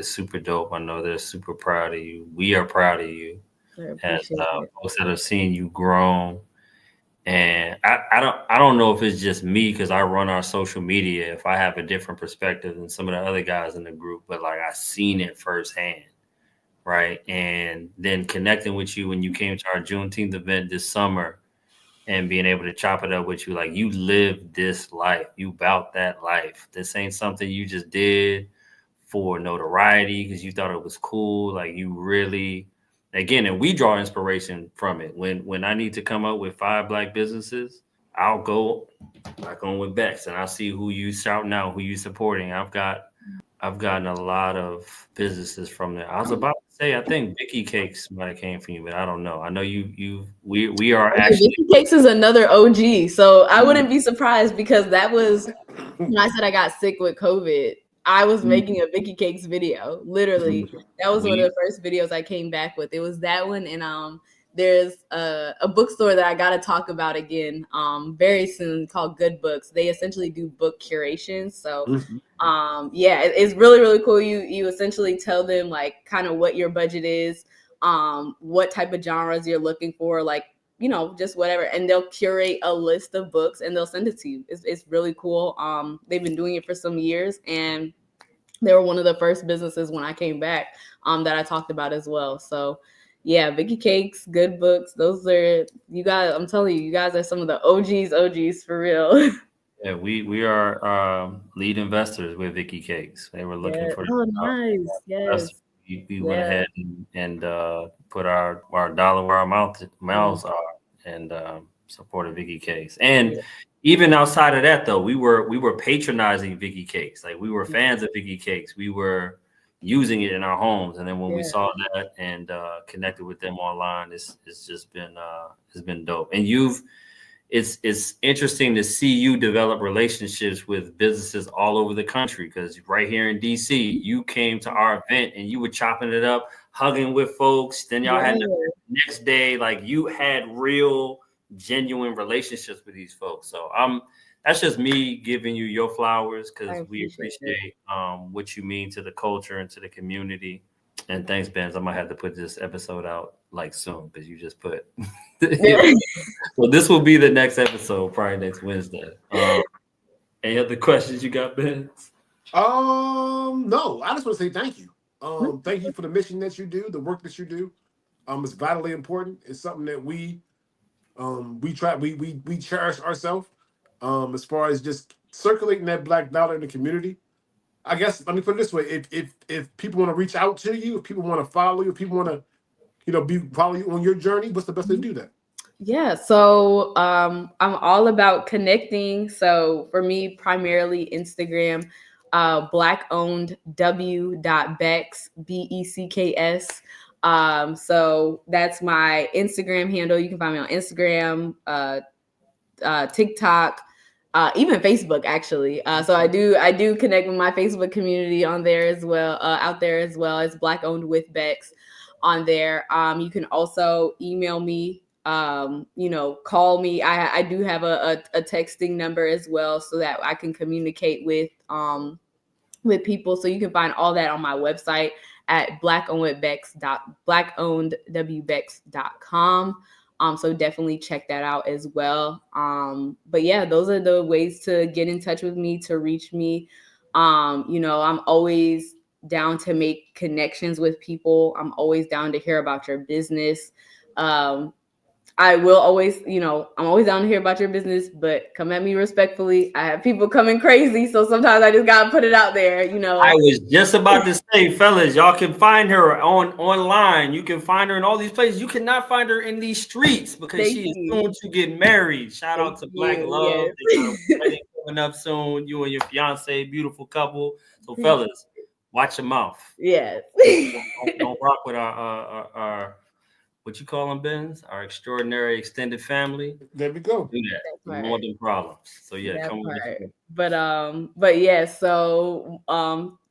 super dope. I know they're super proud of you. We are proud of you I as appreciate it. folks that have seen you grown. And I don't know if it's just me because I run our social media. If I have a different perspective than some of the other guys in the group, but like I seen it firsthand, right? And then connecting with you when you came to our Juneteenth event this summer and being able to chop it up with you, like you lived this life, you bout that life. This ain't something you just did for notoriety because you thought it was cool. Like you really, again, and we draw inspiration from it. When I need to come up with 5 Black businesses, I'll go back on with Becks and I'll see who you shouting out, who you supporting. I've gotten a lot of businesses from there. I was about to say, I think Vicky Cakes might have came from you, but I don't know. I know we are Okay, actually. Vicky Cakes is another OG, so I wouldn't be surprised because that was when I said I got sick with COVID. I was making a Vicky Cakes video. Literally, that was one of we the first videos I came back with. It was that one, and there's a bookstore that I got to talk about again very soon called Good Books. They essentially do book curation. So yeah, it's really really cool. You essentially tell them like kind of what your budget is, what type of genres you're looking for, like just whatever, and they'll curate a list of books and they'll send it to you. It's really cool. They've been doing it for some years, and they were one of the first businesses when I came back that I talked about as well. So yeah, Vicky Cakes, Good Books, those are, you guys, I'm telling you, you guys are some of the OGs for real. Yeah, we are lead investors with Vicky Cakes. They were looking Yeah. for Oh, uh, nice. investors. Yes. We went Yeah. ahead and put our dollar where our Mhm. mouths are and supported Vicky Cakes. And Yeah. even outside of that, though, we were patronizing Vicky Cakes. Like we were fans of Vicky Cakes. We were using it in our homes. And then when we Yeah. saw that and connected with them online, it's just been it's been dope. And it's interesting to see you develop relationships with businesses all over the country because right here in DC, you came to our event and you were chopping it up, hugging with folks. Then y'all had an Yeah. event the next day. Like you had real, genuine relationships with these folks. So that's just me giving you your flowers I because we appreciate it. appreciate what you mean to the culture and to the community. And thanks, Benz. I might have to put this episode out like soon because you just put so this will be the next episode, probably next Wednesday. Any other questions you got, Ben? No, I just want to say thank you. Thank you for the mission that you do, the work that you do. It's vitally important. It's something that we try we cherish ourselves. As far as just circulating that black dollar in the community. I guess let me put it this way: if people want to reach out to you, if people want to follow you, if people want to be follow you on your journey, what's the best way to do that? Yeah, so I'm all about connecting. So for me, primarily Instagram, black owned w.becks, Becks. So that's my Instagram handle. You can find me on Instagram, TikTok, even Facebook actually. So I do connect with my Facebook community on there as well, out there as well as Black Owned with Becks on there. You can also email me, call me. I do have a texting number as well so that I can communicate with people. So you can find all that on my website at blackownedbecks.com. So definitely check that out as well. But yeah, those are the ways to get in touch with me, to reach me. I'm always down to make connections with people. I'm always down to hear about your business. Um, I will always, I'm always down to hear about your business, but come at me respectfully. I have people coming crazy, so sometimes I just gotta put it out there, I was just about to say, fellas, y'all can find her online. You can find her in all these places. You cannot find her in these streets because Thank she is you. soon to get married. Shout Thank out to Black you. Love. They got a Yes. wedding coming up soon. You and your fiance, beautiful couple. So, Thank fellas, watch your mouth. Yes. Don't rock with our what you call them, Benz? Our extraordinary extended family. There we go. Do that. That You don't want part. them problems. So yeah, That come with part. your But yeah, so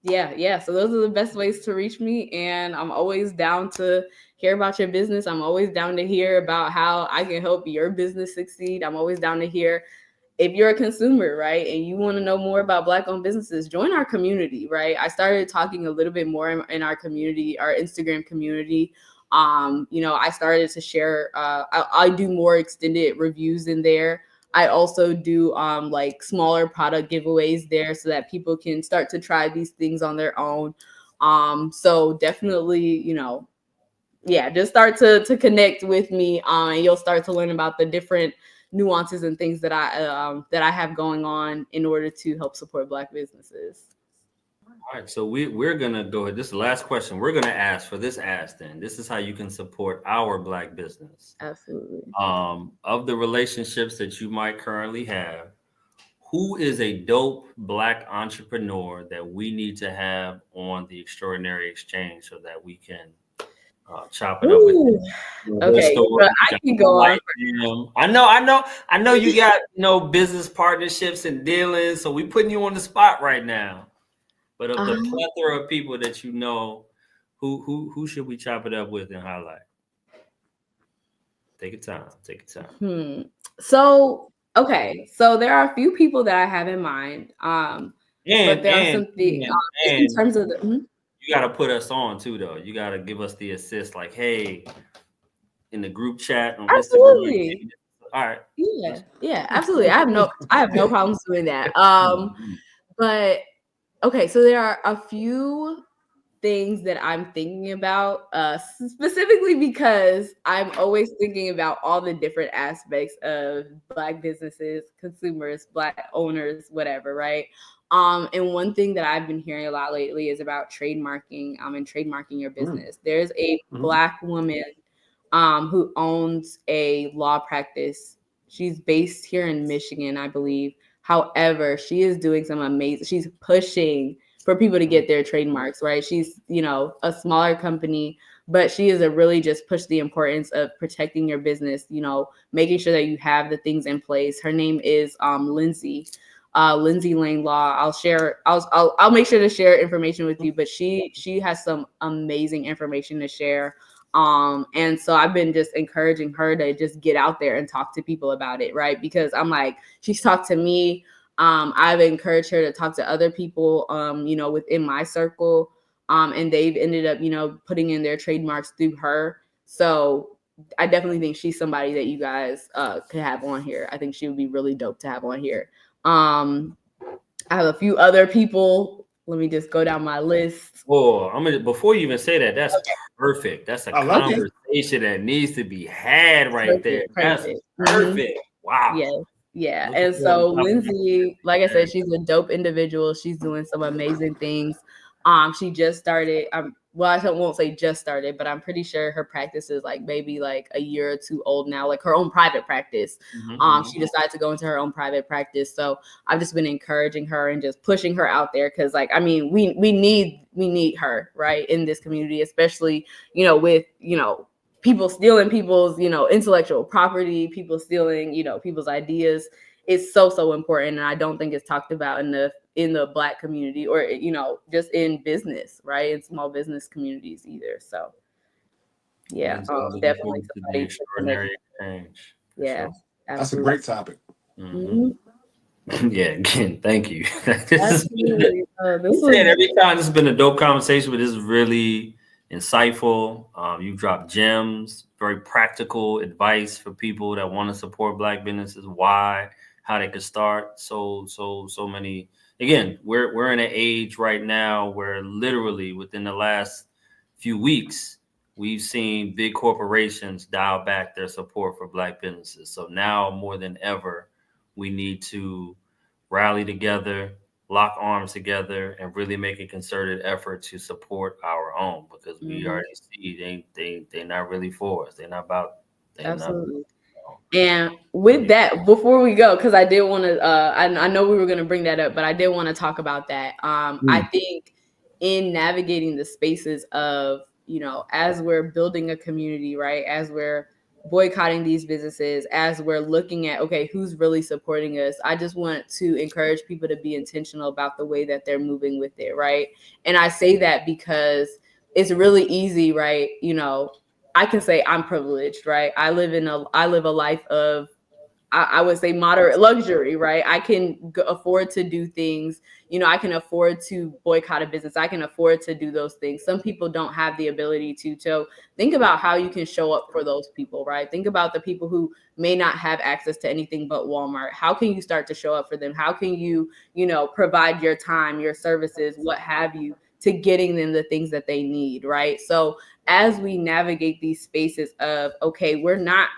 yeah. So those are the best ways to reach me. And I'm always down to hear about your business. I'm always down to hear about how I can help your business succeed. I'm always down to hear if you're a consumer, right, and you want to know more about Black-owned businesses, join our community, right? I started talking a little bit more in our community, our Instagram community. I started to share. I do more extended reviews in there. I also do like smaller product giveaways there, so that people can start to try these things on their own. So definitely, yeah, just start to connect with me, and you'll start to learn about the different nuances and things that I have going on in order to help support Black businesses. All right, so we're gonna go ahead. This is the last question we're gonna ask for this ask. Then this is how you can support our Black business. Absolutely. Of the relationships that you might currently have, who is a dope Black entrepreneur that we need to have on the Extraordinary Exchange so that we can chop it up with Ooh, their okay, story? so You I can can go on. highlight them. I know. You got business partnerships and dealings, so we putting you on the spot right now. But of the Um, plethora of people that you know, who should we chop it up with and highlight? Take your time. Take your time. hmm. So okay, so there are a few people that I have in mind. But And there are and some things and, just in and terms of the. you got to put us on too, though. You got to give us the assist, like, hey, in the group chat on Instagram. Absolutely. Hey, all right. Yeah, yeah, absolutely. I have no problems doing that. But okay, so there are a few things that I'm thinking about, specifically because I'm always thinking about all the different aspects of Black businesses, consumers, Black owners, whatever, right? And one thing that I've been hearing a lot lately is about trademarking, and trademarking your Mm. business. There's a Mhm. Black woman who owns a law practice. She's based here in Michigan, I believe. However, she is doing some amazing, she's pushing for people to get their trademarks, right? She's, a smaller company, but she is a really just push the importance of protecting your business, making sure that you have the things in place. Her name is Lindsay Lane Law. I'll make sure to share information with you, but she has some amazing information to share. And so I've been just encouraging her to just get out there and talk to people about it, right? Because I'm like, she's talked to me. I've encouraged her to talk to other people, within my circle. And they've ended up, putting in their trademarks through her. So I definitely think she's somebody that you guys could have on here. I think she would be really dope to have on here. I have a few other people. Let me just go down my list. Well, before you even say that, that's perfect. That's a I like Okay. it. conversation that needs to be had right there. That's Perfect. perfect. Wow. Yes. Yeah. Looking And forward to so chopping it up with Lindsay, like I you. said, she's a dope individual. She's doing some amazing things. She just started. Well, won't say just started, but I'm pretty sure her practice is like maybe like a year or two old now, like her own private practice. She decided to go into her own private practice. So I've just been encouraging her and just pushing her out there because, like, I mean, we need her, right, in this community, especially with people stealing people's intellectual property, people stealing people's ideas. It's so important, and I don't think it's talked about enough in the Black community, or just in business, right, in small business communities either. So yeah, Lindsay, I'm looking definitely forward to the somebody to connect. extraordinary exchange for Yeah, sure. That's a absolutely. great topic. Hmm. Mhm. Yeah, again, thank you. This has been, Absolutely. This I'm was saying every time this has been a dope conversation, but this is really insightful. You dropped gems, very practical advice for people that want to support Black businesses, why, how they could start. So many. Again, we're in an age right now where literally within the last few weeks, we've seen big corporations dial back their support for Black businesses. So now more than ever, we need to rally together, lock arms together, and really make a concerted effort to support our own because we mhm, already see they're not really for us. They're not. absolutely. And with that, before we go, because I did want to, I know we were going to bring that up, but I did want to talk about that. I Mm. think in navigating the spaces of, as we're building a community, right? As we're boycotting these businesses, as we're looking at, okay, who's really supporting us? I just want to encourage people to be intentional about the way that they're moving with it, right? And I say that because it's really easy, right? I can say I'm privileged, right? I live a life of I would say moderate luxury, right? I can afford to do things. I can afford to boycott a business. I can afford to do those things. Some people don't have the ability to. So think about how you can show up for those people, right? Think about the people who may not have access to anything but Walmart. How can you start to show up for them? How can you, provide your time, your services, what have you, to getting them the things that they need, right? So as we navigate these spaces of, okay, we're not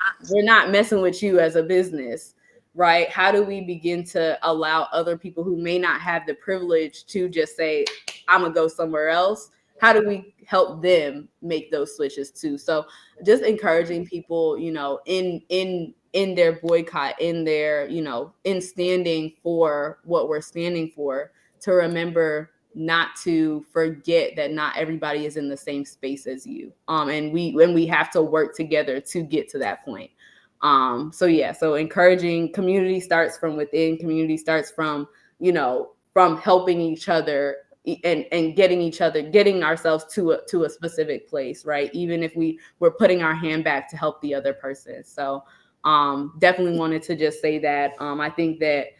messing with you as a business, right? How do we begin to allow other people who may not have the privilege to just say, I'm gonna go somewhere else? How do we help them make those switches too? So just encouraging people, in their boycott, in their, in standing for what we're standing for, to remember not to forget that not everybody is in the same space as you. And we have to work together to get to that point. So yeah, so encouraging community starts from within. Community starts from, from helping each other, and getting ourselves to a specific place, right? Even if we're putting our hand back to help the other person. So definitely wanted to just say that. I think that,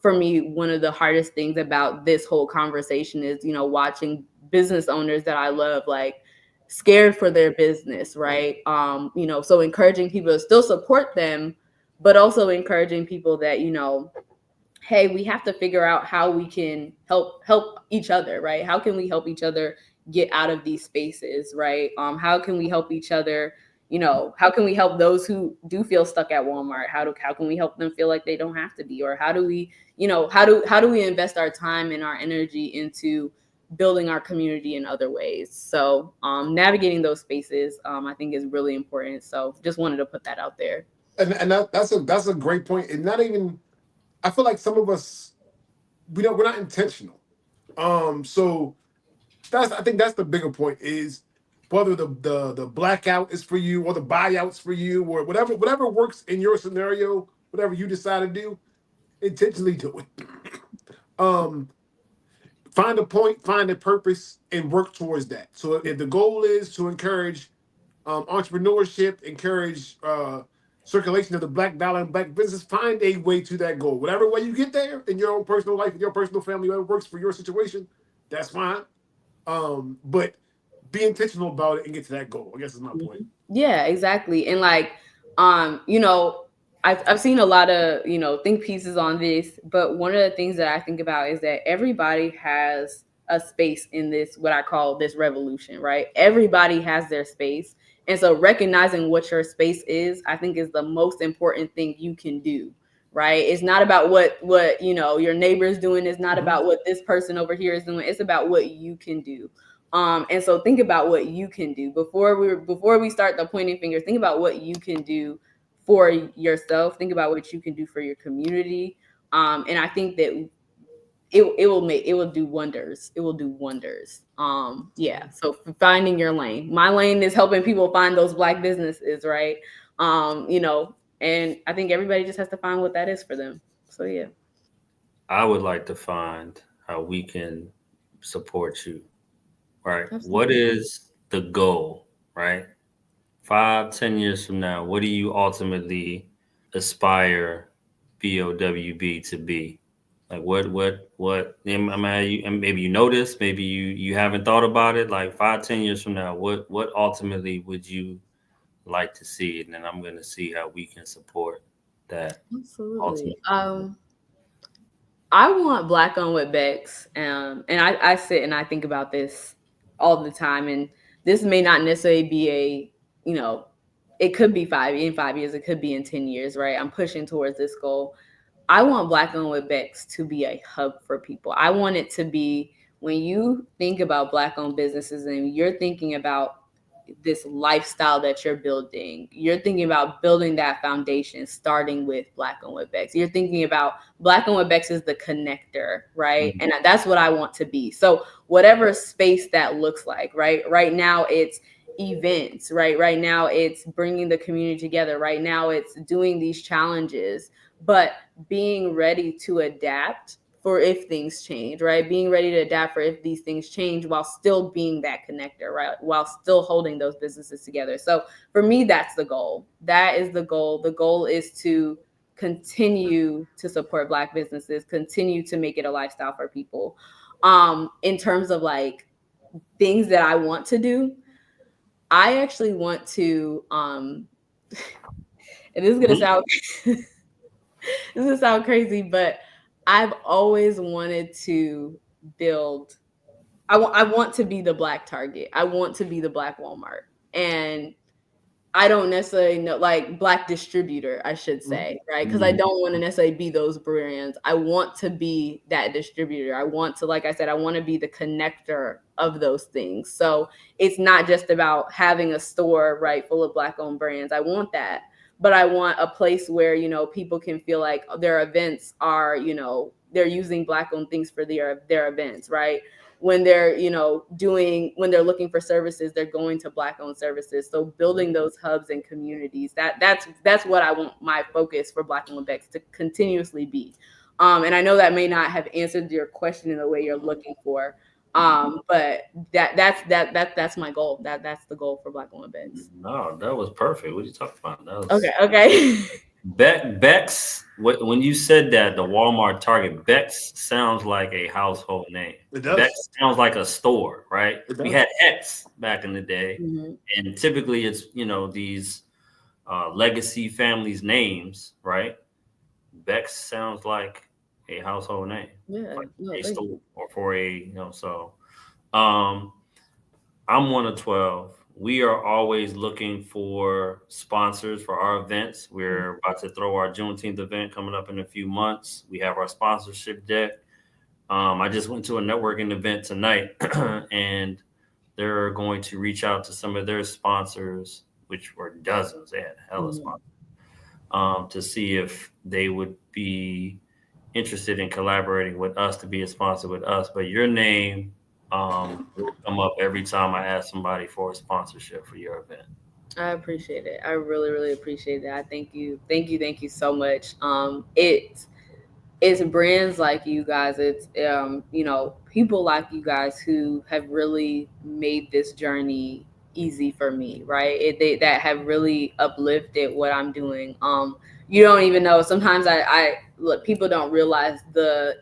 for me, one of the hardest things about this whole conversation is, watching business owners that I love, like, scared for their business, right? So encouraging people to still support them, but also encouraging people that, hey, we have to figure out how we can help each other, right? How can we help each other get out of these spaces, right? How can we help each other? How can we help those who do feel stuck at Walmart? How can we help them feel like they don't have to be? Or how do we, how do we invest our time and our energy into building our community in other ways? So navigating those spaces, I think, is really important. So just wanted to put that out there. And that's a great point. And not even, I feel like some of us, we're not intentional. So that's, I think that's the bigger point, is whether the blackout is for you or the buyouts for you, or whatever works in your scenario, whatever you decide to do, intentionally do it. um Find a point, find a purpose, and work towards that. So if the goal is to encourage entrepreneurship, encourage circulation of the black dollar and black business, find a way to that goal. Whatever way you get there in your own personal life, in your personal family, whatever works for your situation, that's fine. But be intentional about it and get to that goal, I guess is my point. Yeah, exactly. And like, I've seen a lot of, think pieces on this, but one of the things that I think about is that everybody has a space in this, what I call this revolution, right? Everybody has their space. And so recognizing what your space is, I think, is the most important thing you can do. Right. It's not about what your neighbor is doing. It's not Mhm. about what this person over here is doing. It's about what you can do. And so think about what you can do before we start the pointing fingers. Think about what you can do for yourself. Think about what you can do for your community. And I think that it will do wonders. It will do wonders. Yeah. So finding your lane. My lane is helping people find those black businesses, right? And I think everybody just has to find what that is for them. So yeah. I would like to find how we can support you. Right. What Absolutely. is the goal? Right. 5, 10 years from now, what do you ultimately aspire BOWB to be? Like what? I mean, and maybe you know this, maybe you haven't thought about it. Like 5, 10 years from now, what ultimately would you like to see? And then I'm going to see how we can support that Absolutely. ultimate. I want Black owned with Becks, and I sit and I think about this all the time. And this may not necessarily be a, you know, it could be 5 years, it could be in 10 years, right? I'm pushing towards this goal. I want Black owned with Becks to be a hub for people. I want it to be, when you think about Black owned businesses and you're thinking about this lifestyle that you're building, you're thinking about building that foundation starting with Black owned with Becks. You're thinking about Black owned with Becks is the connector, right? Mhm. And that's what I want to be. So whatever space that looks like, right now it's events, right now it's bringing the community together, right now it's doing these challenges, but being ready to adapt for if things change, right? Being ready to adapt for if these things change while still being that connector, right? While still holding those businesses together. So for me, that's the goal. That is the goal. The goal is to continue to support Black businesses, continue to make it a lifestyle for people. In terms of like things that I want to do, I actually want to, and this is gonna Mhm. sound this is sound crazy, but I've always wanted to build. I want to be the Black Target. I want to be the Black Walmart, and I don't necessarily know, like Black distributor, I should say, right? Because I Mhm. don't want to necessarily be those brands. I want to be that distributor. I want to, like I said, I want to be the connector of those things. So it's not just about having a store, right, full of Black owned brands. I want that. But I want a place where, people can feel like their events are, they're using Black owned things for their events, right? When they're when they're looking for services, they're going to Black owned services. So building those hubs and communities, that's what I want my focus for Black owned Becks to continuously be. And I know that may not have answered your question in the way you're looking for, but that's my goal. That's the goal for Black owned Becks. No, that was perfect. What are you talking about? That Okay, was okay. Becks. When you said that the Walmart Target, Becks sounds like a household name. It does. Becks sounds like a store, right? It We does. had X back in the day, Mhm. and typically it's these legacy families' names, right? Becks sounds like a household name, Yeah, like no, a thank store you. or for a so. Um, I'm one of 12. We are always looking for sponsors for our events. We're about to throw our Juneteenth event coming up in a few months. We have our sponsorship deck. I just went to a networking event tonight, and they're going to reach out to some of their sponsors, which were dozens. They had hella Mhm. sponsors, to see if they would be interested in collaborating with us to be a sponsor with us. But your name will come up every time I ask somebody for a sponsorship for your event. I appreciate it. I really, really appreciate it. I thank you so much. It's brands like you guys. It's people like you guys who have really made this journey easy for me, right? That have really uplifted what I'm doing. You don't even know. Sometimes I look. People don't realize the.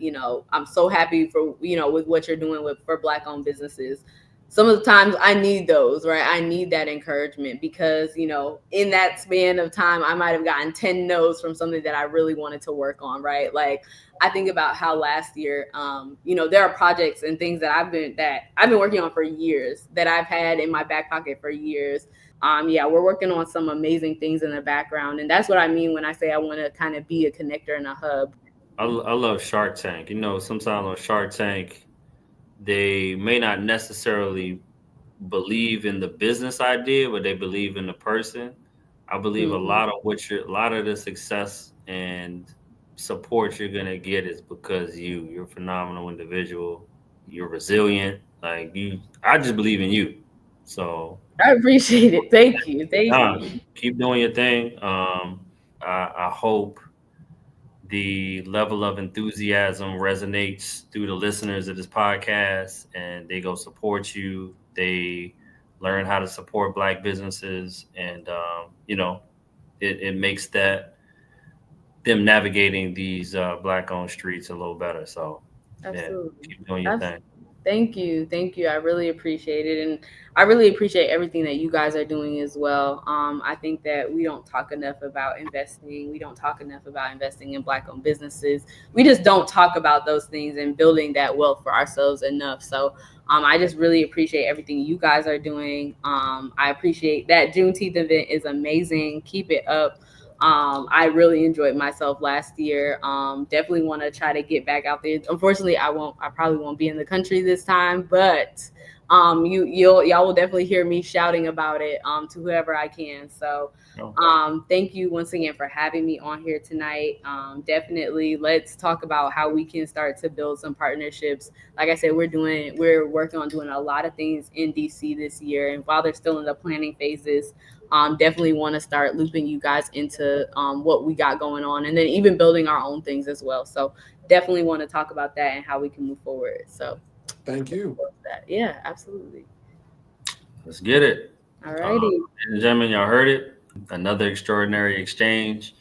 I'm so happy for with what you're doing with for Black owned businesses. Some of the times I need those, right? I need that encouragement because, in that span of time, I might have gotten 10 no's from something that I really wanted to work on, right? Like, I think about how last year, there are projects and things that I've been working on for years, that I've had in my back pocket for years. Yeah, we're working on some amazing things in the background, and that's what I mean when I say I want to kind of be a connector and a hub. I love Shark Tank. Sometimes on Shark Tank, they may not necessarily believe in the business idea, but they believe in the person. I believe Mhm. a lot of the success and support you're gonna get is because you're a phenomenal individual. You're resilient. I just believe in you. So I appreciate it. Thank you. Thank nah, you. keep doing your thing. I hope the level of enthusiasm resonates through the listeners of this podcast and they go support you. They learn how to support Black businesses, and it makes that them navigating these black owned streets a little better. So yeah, Absolutely. keep doing your thing. Absolutely. Thank you. Thank you. I really appreciate it. And I really appreciate everything that you guys are doing as well. I think that we don't talk enough about investing. We don't talk enough about investing in Black owned businesses. We just don't talk about those things and building that wealth for ourselves enough. So I just really appreciate everything you guys are doing. I appreciate that Juneteenth event is amazing. Keep it up. I really enjoyed myself last year. Definitely want to try to get back out there. Unfortunately, I won't. I probably won't be in the country this time, but y'all will definitely hear me shouting about it to whoever I can. So No, thank you once again for having me on here tonight. Definitely, let's talk about how we can start to build some partnerships. Like I said, we're working on doing a lot of things in DC this year, and while they're still in the planning phases, definitely want to start looping you guys into what we got going on, and then even building our own things as well. So definitely want to talk about that and how we can move forward. So Thank you. that, yeah, absolutely. let's get it. Alrighty. Ladies and gentlemen, y'all heard it. Another extraordinary exchange.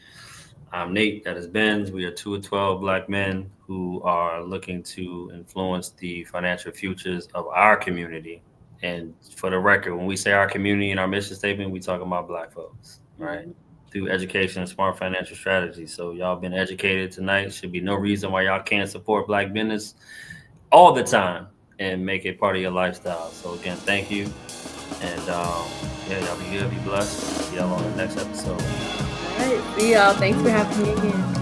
I'm Nate. That is Benz. We are 2 of 12 Black men who are looking to influence the financial futures of our community. And for the record, when we say our community in our mission statement, we talking about Black folks, right? Mhm. Through education and smart financial strategy. So y'all been educated tonight. Should be no reason why y'all can't support Black business all the time and make it part of your lifestyle. So again, thank you. And yeah, y'all be good, be blessed. See y'all on the next episode. All right. See y'all. Thanks for having me again.